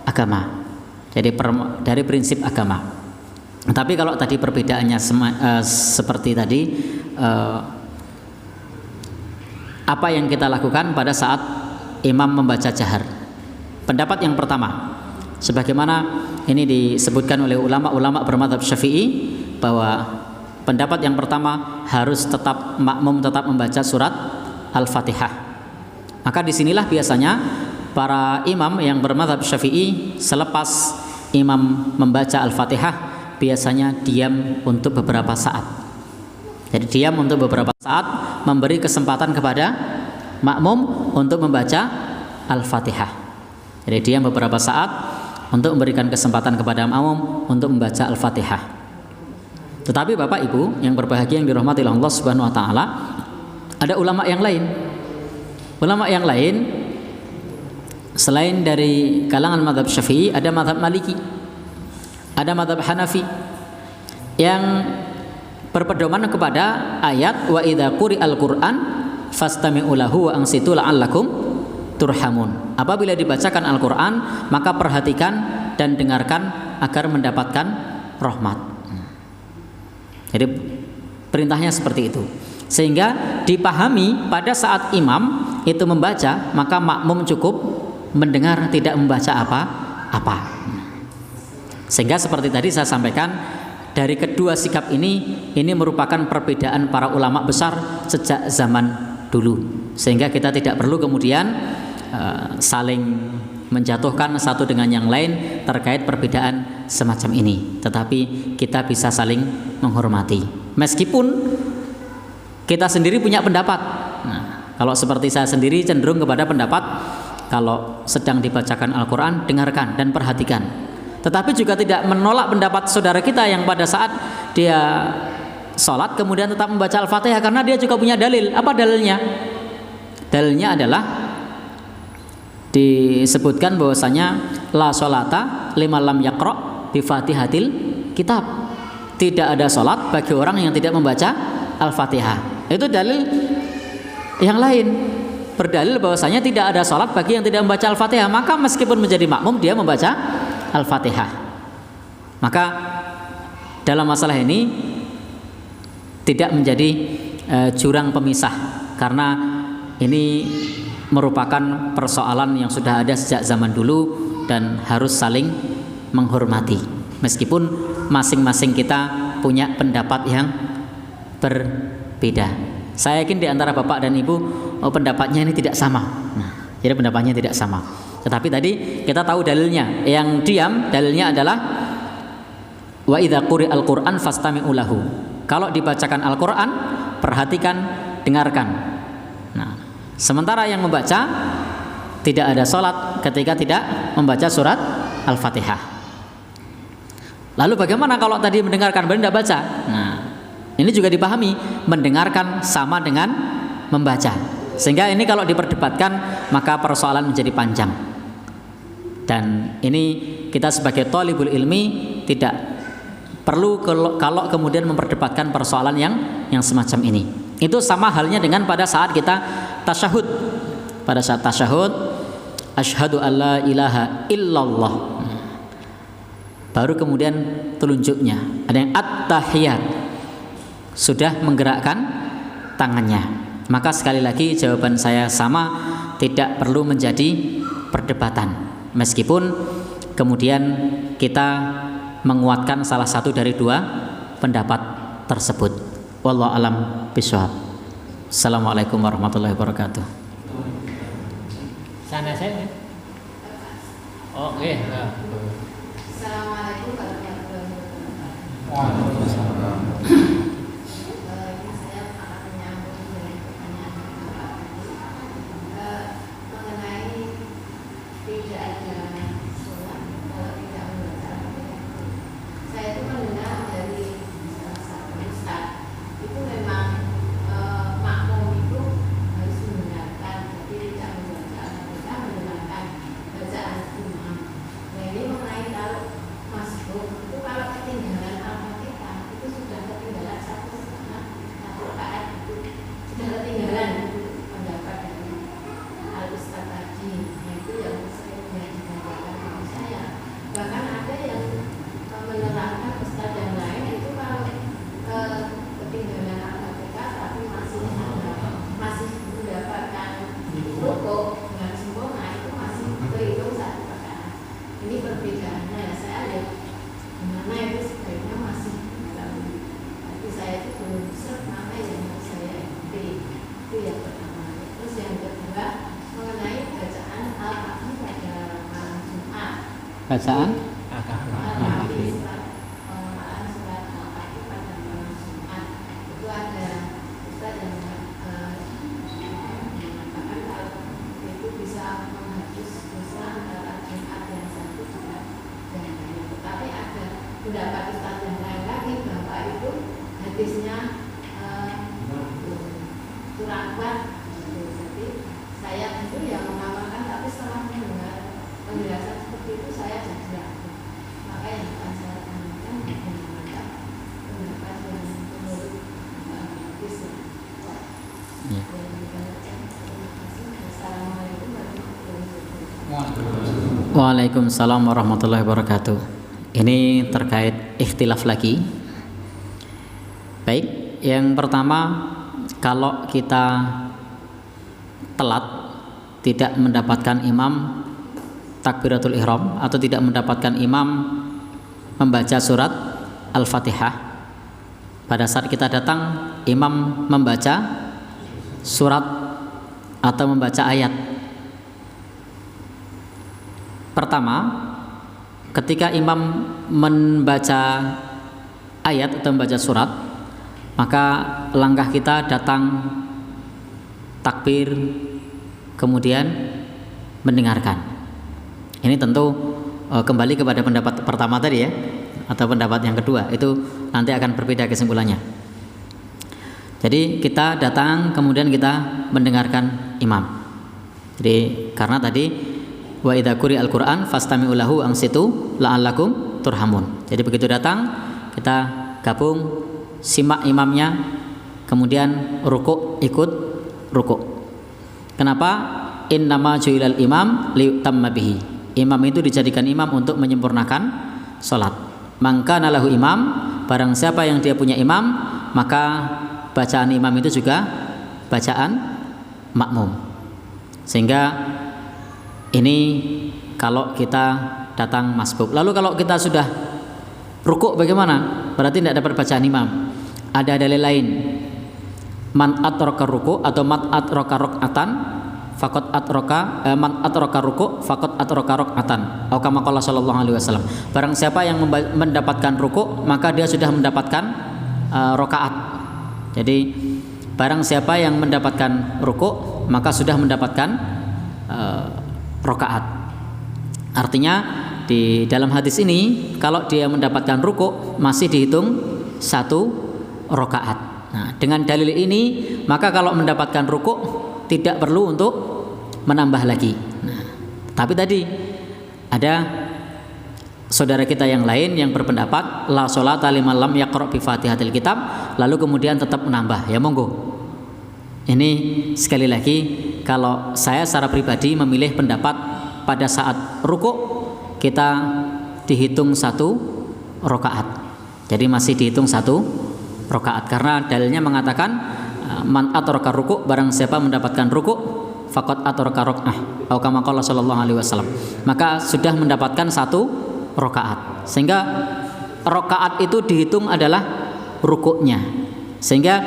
agama, jadi dari prinsip agama. Tapi kalau tadi perbedaannya seperti tadi, apa yang kita lakukan pada saat imam membaca jahar? Pendapat yang pertama, sebagaimana ini disebutkan oleh ulama-ulama bermadzhab Syafi'i, bahwa pendapat yang pertama harus makmum tetap membaca surat Al-Fatihah. Maka disinilah biasanya para imam yang bermadzhab Syafi'i selepas imam membaca Al-Fatihah biasanya diam untuk beberapa saat. Jadi diam untuk beberapa saat, memberi kesempatan kepada makmum untuk membaca Al-Fatihah. Jadi diam beberapa saat untuk memberikan kesempatan kepada makmum untuk membaca Al-Fatihah. Tetapi Bapak Ibu yang berbahagia yang dirahmati Allah Subhanahu wa taala, ada ulama yang lain. Ulama yang lain selain dari kalangan mazhab Syafi'i, ada mazhab Maliki, ada mazhab Hanafi yang berpedoman kepada ayat wa idza quri'al Qur'an fastami'u lahu wa ansitu la'allakum turhamun. Apabila dibacakan Al-Qur'an, maka perhatikan dan dengarkan agar mendapatkan rahmat. Jadi perintahnya seperti itu. Sehingga dipahami pada saat imam itu membaca, maka makmum cukup mendengar, tidak membaca apa-apa. Sehingga seperti tadi saya sampaikan, dari kedua sikap ini merupakan perbedaan para ulama besar sejak zaman dulu. Sehingga kita tidak perlu kemudian saling menjatuhkan satu dengan yang lain terkait perbedaan semacam ini. Tetapi kita bisa saling menghormati. Meskipun kita sendiri punya pendapat. Nah, kalau seperti saya sendiri cenderung kepada pendapat kalau sedang dibacakan Al-Quran, dengarkan dan perhatikan. Tetapi juga tidak menolak pendapat saudara kita yang pada saat dia sholat kemudian tetap membaca Al-Fatihah, karena dia juga punya dalil. Apa dalilnya? Dalilnya adalah disebutkan bahwasanya la sholata liman lam yaqra bi Fatihatil kitab. Tidak ada sholat bagi orang yang tidak membaca Al-Fatihah. Itu dalil yang lain, berdalil bahwasanya tidak ada sholat bagi yang tidak membaca Al-Fatihah. Maka meskipun menjadi makmum, dia membaca Al-Fatihah. Maka dalam masalah ini tidak menjadi jurang pemisah, karena ini merupakan persoalan yang sudah ada sejak zaman dulu dan harus saling menghormati. Meskipun masing-masing kita punya pendapat yang berbeda. Saya yakin di antara bapak dan ibu pendapatnya ini tidak sama. Nah, jadi pendapatnya tidak sama. Tetapi tadi kita tahu dalilnya. Yang diam dalilnya adalah wa idza quri'al Qur'an fastami'u lahu. Kalau dibacakan Al-Qur'an, perhatikan, dengarkan. Nah, sementara yang membaca tidak ada sholat ketika tidak membaca surat Al-Fatihah. Lalu bagaimana kalau tadi mendengarkan baru tidak baca? Nah, ini juga dipahami, mendengarkan sama dengan membaca. Sehingga ini kalau diperdebatkan maka persoalan menjadi panjang. Dan ini kita sebagai thalibul ilmi tidak perlu kalau kemudian memperdebatkan persoalan yang semacam ini. Itu sama halnya dengan pada saat kita tasyahud. Pada saat tasyahud, asyhadu alla ilaha illallah. Baru kemudian telunjuknya. Ada yang at-tahiyat, sudah menggerakkan tangannya. Maka sekali lagi jawaban saya sama, tidak perlu menjadi perdebatan. Meskipun kemudian kita menguatkan salah satu dari dua pendapat tersebut. Wallahu alam bishawab. Assalamualaikum warahmatullahi wabarakatuh. Sana saya. Oke. Assalamualaikum warahmatullahi wabarakatuh. Waalaikumsalam. Saya akan menyambung dari pertanyaan Bapak mengenai tidak ada sholat kalau tidak membaca Al-Fatihah. Saya itu mendengar dari salah satu ustaz, itu memang makmum itu harus mendengarkan, tapi tidak membaca Al-Fatihah, mendengarkan bacaan imam. Nah, ini mengenai kalau masbuk itu kalau ketinggalan Al-Fatihah itu sudah ketinggalan satu rakaat, itu sudah ketinggalan, itu pendapat dari Al-Ustaz tadi. Nah, itu yang sering dibacakan dari saya. Bahkan ada yang menerangkan Ustaz yang lain itu kalau ketinggalan Al-Fatihah tapi masih mendapatkan rukuk dengan sempurna, itu masih terhitung satu rakaat. Ini perbedaannya. Saya lihat mana itu sebaiknya masih dalam, tapi saya itu belum bisa mana yang harus saya ikuti. Itu yang pertama. Terus yang kedua mengenai bacaan Al-Kahfi pada malam Jumat. Bacaan Al-Kahfi, pengenalan surat Al-Kahfi pada malam Jumat. Itu ada Ustaz yang mengatakan kalau itu bisa menghapus dosa antara Jumat yang satu juga dan lain. Tetapi ada pendapat Ustaz yang lain lagi bahwa itu hadisnya itu kurang kuat. Jadi saya jujur ya mengamalkan, tapi setelah mendengar penjelasan seperti itu saya jadi ragu. Maka yang akan saya tanyakan menggunakan pendapat yang menurut Islam. Ya. Assalamualaikum warahmatullahi wabarakatuh. Waalaikumsalam warahmatullahi wabarakatuh. Ini terkait ikhtilaf lagi. Baik, yang pertama, kalau kita telat tidak mendapatkan imam takbiratul ihram atau tidak mendapatkan imam membaca surat Al-Fatihah, pada saat kita datang imam membaca surat atau membaca ayat. Pertama, ketika imam membaca ayat atau membaca surat, maka langkah kita datang takbir, kemudian mendengarkan. Ini tentu kembali kepada pendapat pertama tadi ya, atau pendapat yang kedua, itu nanti akan berbeda kesimpulannya. Jadi kita datang kemudian kita mendengarkan imam. Jadi karena tadi wa idza quri'al Qur'an fastami'u lahu ansitu la'allakum turhamun. Jadi begitu datang kita gabung, simak imamnya, kemudian rukuk, ikut rukuk. Kenapa? Innama ju'ilal imam liyutamma bihi. Imam itu dijadikan imam untuk menyempurnakan salat. Maka nalahu imam, barang siapa yang dia punya imam, maka bacaan imam itu juga bacaan makmum. Sehingga ini kalau kita datang masbuk. Lalu kalau kita sudah rukuk bagaimana? Berarti tidak dapat bacaan imam. Ada dalil lain. Man atroka ruku atau man atroka rokatan fakot atroka man atroka ruku fakot atroka rokatan. Atau kama qala sallallahu alaihi wasallam. Barang siapa yang mendapatkan ruku, maka dia sudah mendapatkan rokaat. Jadi barang siapa yang mendapatkan ruku, maka sudah mendapatkan rokaat. Artinya di dalam hadis ini kalau dia mendapatkan ruku masih dihitung satu rokaat. Nah, dengan dalil ini maka kalau mendapatkan ruku tidak perlu untuk menambah lagi. Nah, tapi tadi ada saudara kita yang lain yang berpendapat la sholata liman lam yaqra bi Fatihatil Kitab, lalu kemudian tetap menambah. Ya monggo. Ini sekali lagi, kalau saya secara pribadi memilih pendapat pada saat rukuk kita dihitung satu rokaat. Jadi masih dihitung satu rokaat karena dalilnya mengatakan man atroka rukuk, barang siapa mendapatkan rukuk faqad atroka rok'ah atau kama qala sallallahu alaihi wasallam, maka sudah mendapatkan satu rokaat. Sehingga rokaat itu dihitung adalah rukuknya. Sehingga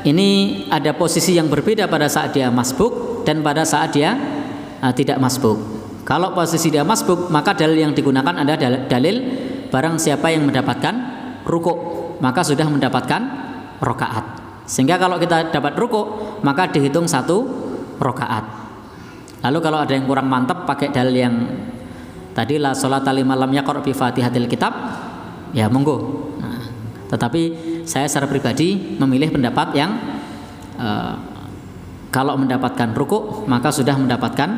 ini ada posisi yang berbeda pada saat dia masbuk dan pada saat dia tidak masbuk. Kalau posisi dia masbuk, maka dalil yang digunakan adalah dalil barang siapa yang mendapatkan rukuk, maka sudah mendapatkan rokaat. Sehingga kalau kita dapat rukuk, maka dihitung satu rokaat. Lalu kalau ada yang kurang mantap pakai dalil yang tadi la sholata liman lam yaqra bi Fatihatil Kitab, ya monggo. Nah, tetapi saya secara pribadi memilih pendapat yang kalau mendapatkan rukuk maka sudah mendapatkan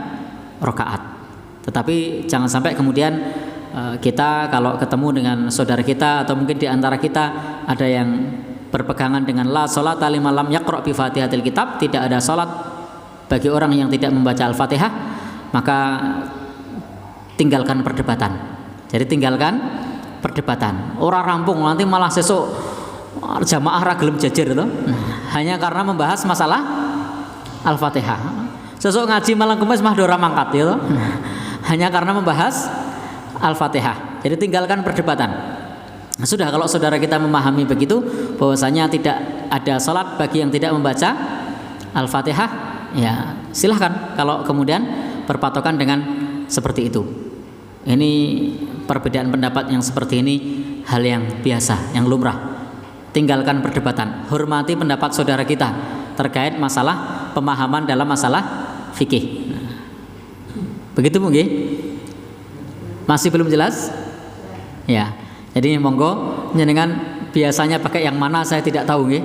rokaat. Tetapi jangan sampai kemudian kita kalau ketemu dengan saudara kita atau mungkin di antara kita ada yang berpegangan dengan la sholata liman lam yaqra bi Fatihatil Kitab, tidak ada salat bagi orang yang tidak membaca Al-Fatihah, maka tinggalkan perdebatan. Jadi tinggalkan perdebatan. Orang rampung nanti malah sesuk jamaah ra gelem jajar itu. Hanya karena membahas masalah Al-Fatihah. Sesuk ngaji malam kemis mah ora mangkat ya. Hanya karena membahas Al-Fatihah. Jadi tinggalkan perdebatan. Nah, sudah kalau saudara kita memahami begitu bahwasanya tidak ada salat bagi yang tidak membaca Al-Fatihah, ya silahkan kalau kemudian berpatokan dengan seperti itu. Ini perbedaan pendapat yang seperti ini hal yang biasa, yang lumrah. Tinggalkan perdebatan, hormati pendapat saudara kita terkait masalah pemahaman dalam masalah fikih. Nah, begitu mungkin? Masih belum jelas? Ya. Jadi monggo jenengan biasanya pakai yang mana saya tidak tahu nggih.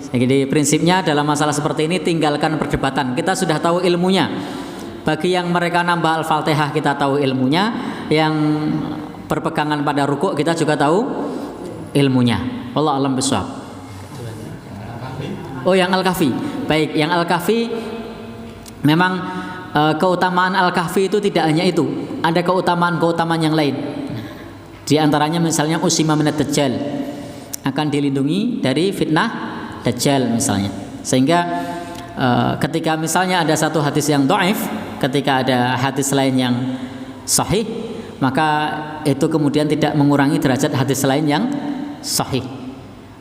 Jadi prinsipnya dalam masalah seperti ini tinggalkan perdebatan. Kita sudah tahu ilmunya. Bagi yang mereka nambah Al-Fatihah kita tahu ilmunya, yang berpegangan pada rukuk kita juga tahu ilmunya. Wallahu a'lam bishawab. Oh, yang Al-Kahfi. Baik, yang Al-Kahfi memang keutamaan Al-Kahfi itu tidak hanya itu. Ada keutamaan-keutamaan yang lain. Di antaranya misalnya usima minad dajjal, akan dilindungi dari fitnah dajjal misalnya. Sehingga ketika misalnya ada satu hadis yang dhaif, ketika ada hadis lain yang sahih, maka itu kemudian tidak mengurangi derajat hadis lain yang sahih.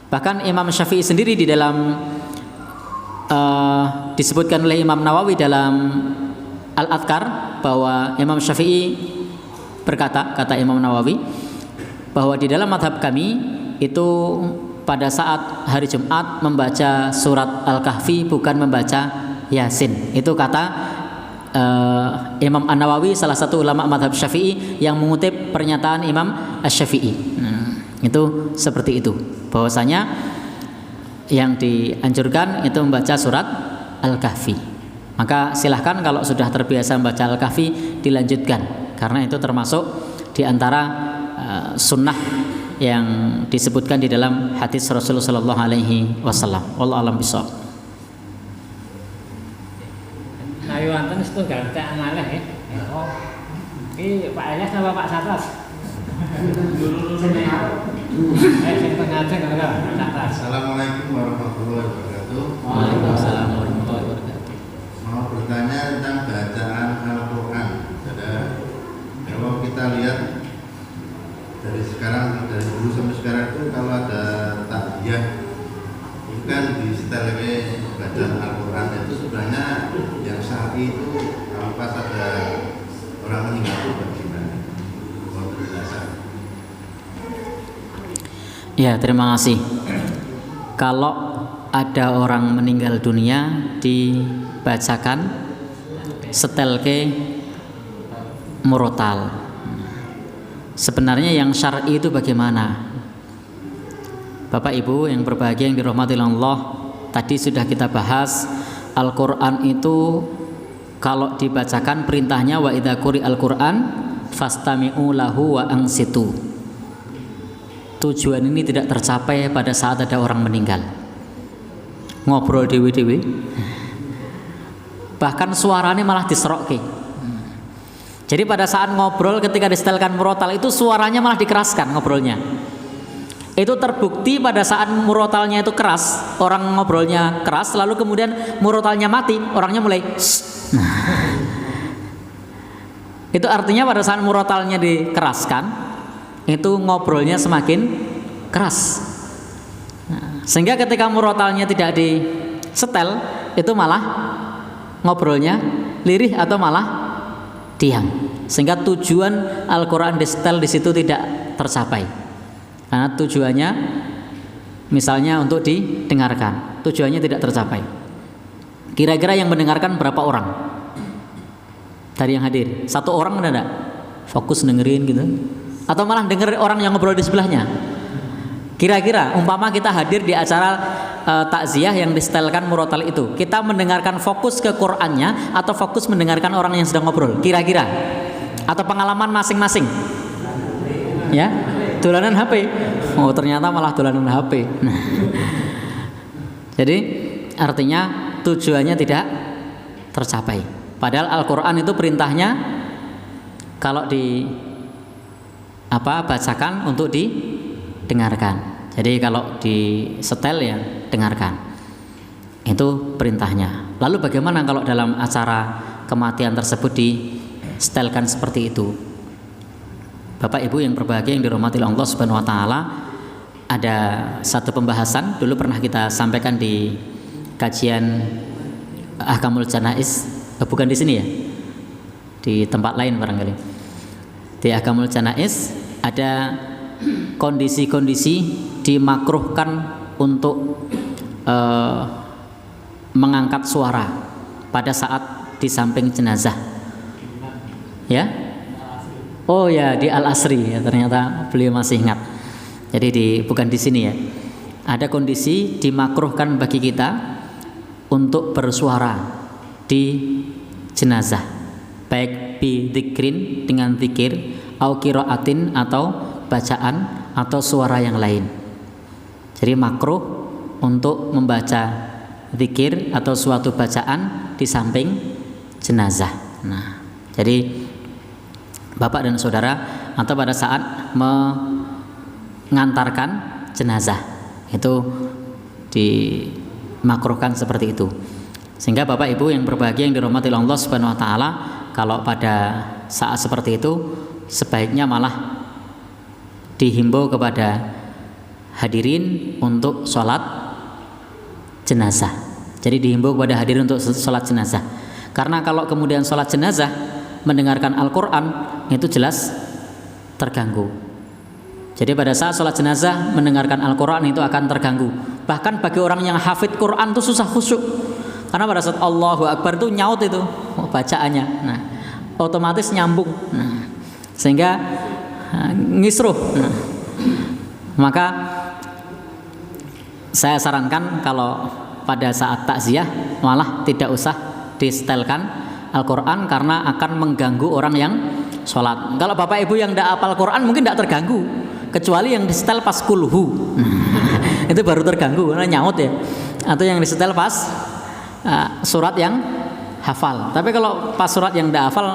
Bahkan Imam Syafi'i sendiri di dalam disebutkan oleh Imam Nawawi dalam Al-Adhkar bahwa Imam Syafi'i berkata, kata Imam Nawawi, bahwa di dalam madhab kami itu pada saat hari Jumat membaca surat Al-Kahfi bukan membaca Yasin. Itu kata Imam An-Nawawi, salah satu ulama madhab Syafi'i yang mengutip pernyataan Imam Asy-Syafi'i. Itu seperti itu, bahwasanya yang dianjurkan itu membaca surat Al-Kahfi. Maka silahkan kalau sudah terbiasa membaca Al-Kahfi dilanjutkan, karena itu termasuk di antara sunnah yang disebutkan di dalam hadis Rasulullah Sallallahu Alaihi Wasallam. Wallahu a'lam bishawab. Nah, wonten setunggal tak malih ya. Oh. Iki Pak Elias apa Pak Satas? Sing tengah kalau Pak Satas. Assalamualaikum warahmatullahi wabarakatuh. Waalaikumsalam warahmatullahi wabarakatuh. Mau bertanya tentang bacaan Al-Quran. Kalau kita lihat dari sekarang, dari dulu sampai sekarang itu kalau ada takbiyah itu kan di setel bacaan Al-Quran itu sebenarnya yang syar'i itu kalau pas ada orang meninggal itu bagaimana? Mau penjelasan? Ya, terima kasih. Kalau ada orang meninggal dunia dibacakan setelke murotal. Sebenarnya yang syar'i itu bagaimana? Bapak Ibu yang berbahagia yang dirahmati Allah, tadi sudah kita bahas Al-Quran itu kalau dibacakan perintahnya wa idza quri'al Quran fastami'u lahu wa ansitu. Tujuan ini tidak tercapai pada saat ada orang meninggal. Ngobrol dewe-dewe, bahkan suaranya malah diserokke. Jadi pada saat ngobrol ketika disetelkan murotal itu suaranya malah dikeraskan ngobrolnya. Itu terbukti pada saat murotalnya itu keras, orang ngobrolnya keras, lalu kemudian murotalnya mati, orangnya mulai itu artinya pada saat murotalnya dikeraskan, itu ngobrolnya semakin keras. Sehingga ketika murotalnya tidak disetel, itu malah ngobrolnya lirih atau malah diam, sehingga tujuan Al-Quran disetel di situ tidak tercapai. Karena tujuannya misalnya untuk didengarkan, tujuannya tidak tercapai. Kira-kira yang mendengarkan berapa orang dari yang hadir? Satu orang ada enggak? Fokus dengerin gitu? Atau malah denger orang yang ngobrol di sebelahnya? Kira-kira umpama kita hadir di acara takziah yang disetelkan murotal itu, kita mendengarkan fokus ke Qur'annya atau fokus mendengarkan orang yang sedang ngobrol? Kira-kira? Atau pengalaman masing-masing? Ya, dolanan HP. Oh, ternyata malah dolanan HP. Jadi artinya tujuannya tidak tercapai. Padahal Al-Quran itu perintahnya kalau bacakan untuk didengarkan. Jadi kalau di setel ya dengarkan. Itu perintahnya. Lalu bagaimana kalau dalam acara kematian tersebut disetelkan seperti itu? Bapak Ibu yang berbahagia yang dirahmati Allah Subhanahu wa taala, ada satu pembahasan dulu pernah kita sampaikan di kajian Ahkamul Janaiz, bukan di sini ya. Di tempat lain barangkali. Di Ahkamul Janaiz ada kondisi-kondisi dimakruhkan untuk mengangkat suara pada saat di samping jenazah. Ya? Oh ya, di Al-Asri ya, ternyata beliau masih ingat. Jadi bukan di sini ya. ada kondisi dimakruhkan bagi kita untuk bersuara di jenazah, baik bidzikrin dengan zikir, au qiraatin atau bacaan atau suara yang lain. Jadi makruh untuk membaca zikir atau suatu bacaan di samping jenazah. Nah, jadi Bapak dan Saudara atau pada saat mengantarkan jenazah itu dimakruhkan seperti itu. Sehingga Bapak Ibu yang berbahagia yang dirahmati Allah Subhanahu wa taala, kalau pada saat seperti itu sebaiknya malah dihimbau kepada hadirin untuk sholat jenazah. Jadi dihimbau kepada hadirin untuk sholat jenazah. Karena kalau kemudian sholat jenazah mendengarkan Al-Quran itu jelas terganggu. Jadi pada saat sholat jenazah mendengarkan Al-Quran itu akan terganggu. Bahkan bagi orang yang hafid Quran itu susah khusyuk. Karena pada saat Allahu Akbar itu nyaut itu bacaannya. Nah, otomatis nyambung. Nah, sehingga ngisruh. Nah, maka saya sarankan kalau pada saat takziah malah tidak usah disetelkan Al-Quran karena akan mengganggu orang yang sholat. Kalau Bapak Ibu yang tidak hafal Quran mungkin tidak terganggu, kecuali yang disetel pas kulhu. Itu baru terganggu karena nyaut ya. Atau yang disetel pas surat yang hafal. Tapi kalau pas surat yang tidak hafal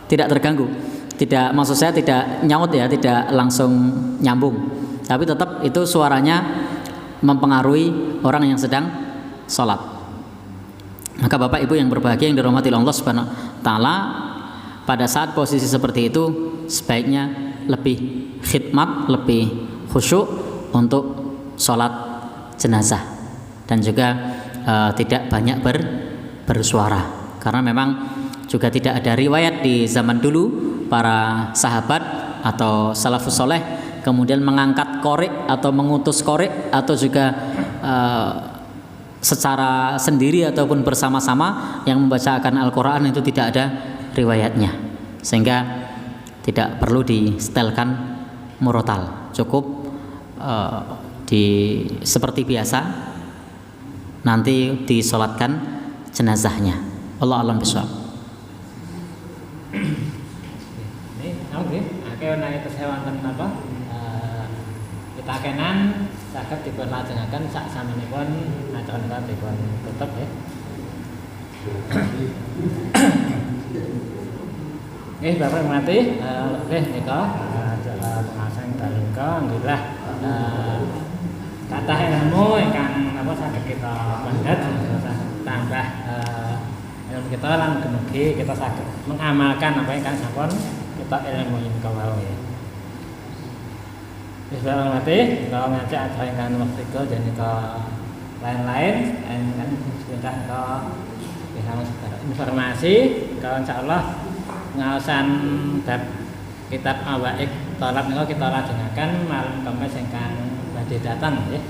tidak terganggu. Tidak, maksud saya tidak nyaut ya, tidak langsung nyambung. Tapi tetap itu suaranya mempengaruhi orang yang sedang sholat. Maka Bapak Ibu yang berbahagia yang dirahmati Allah Subhanahu wa taala, pada saat posisi seperti itu sebaiknya lebih khidmat, lebih khusyuk untuk sholat jenazah dan juga tidak banyak bersuara. Karena memang juga tidak ada riwayat di zaman dulu para sahabat atau salafus soleh kemudian mengangkat qori atau mengutus qori atau juga secara sendiri ataupun bersama-sama yang membacakan Al-Quran, itu tidak ada riwayatnya, sehingga tidak perlu disetelkan murotal, cukup seperti biasa nanti disolatkan jenazahnya. Allah alam bisawab. Ini oke, akhirnya naik hewan apa? Kita kenan saged dipun lajengaken sak saminipun acara dipun tutup ya. Nggih Bapak mati nggih nika pengasang dalika alhamdulillah kathah ilmu ingkang napa saged kita pendhet tambah ilmu kita lan mugi kita saged mengamalkan apa ingkang sampun kita ilmu kawau ya. Bismillah mati, kalau ngajak acara yang waktu itu dan ke lain-lain, kan sudah ke bisa informasi. Kalau insya Allah ngawasan kitab Awaik Tolab itu kita lajengaken malam Kamis ingkang badhe datang ya.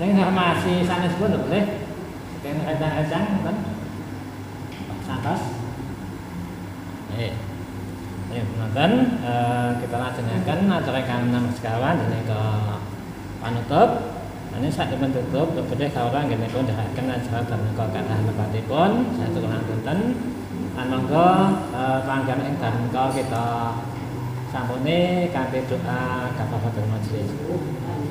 Sing informasi sanes pun boleh. Sing edang-edang kan. Santos. Ya, penonton, kita lajengaken acara kang sekawan dene ke panutup. Ini saat depan tutup, kemudian kawan gini pun dihadapkan acara dan kathah lepatipun satu kurang punten. Lan monggo pelanggan ing dan kita sampune kanthi doa kafaratul majelis.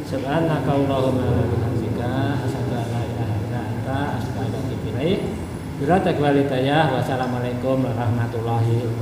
Subhanakallahumma wa bihamdika asyhadu an la ilaha illa anta astaghfiruka wa atubu ilaik. Wassalamualaikum warahmatullahi wabarakatuh.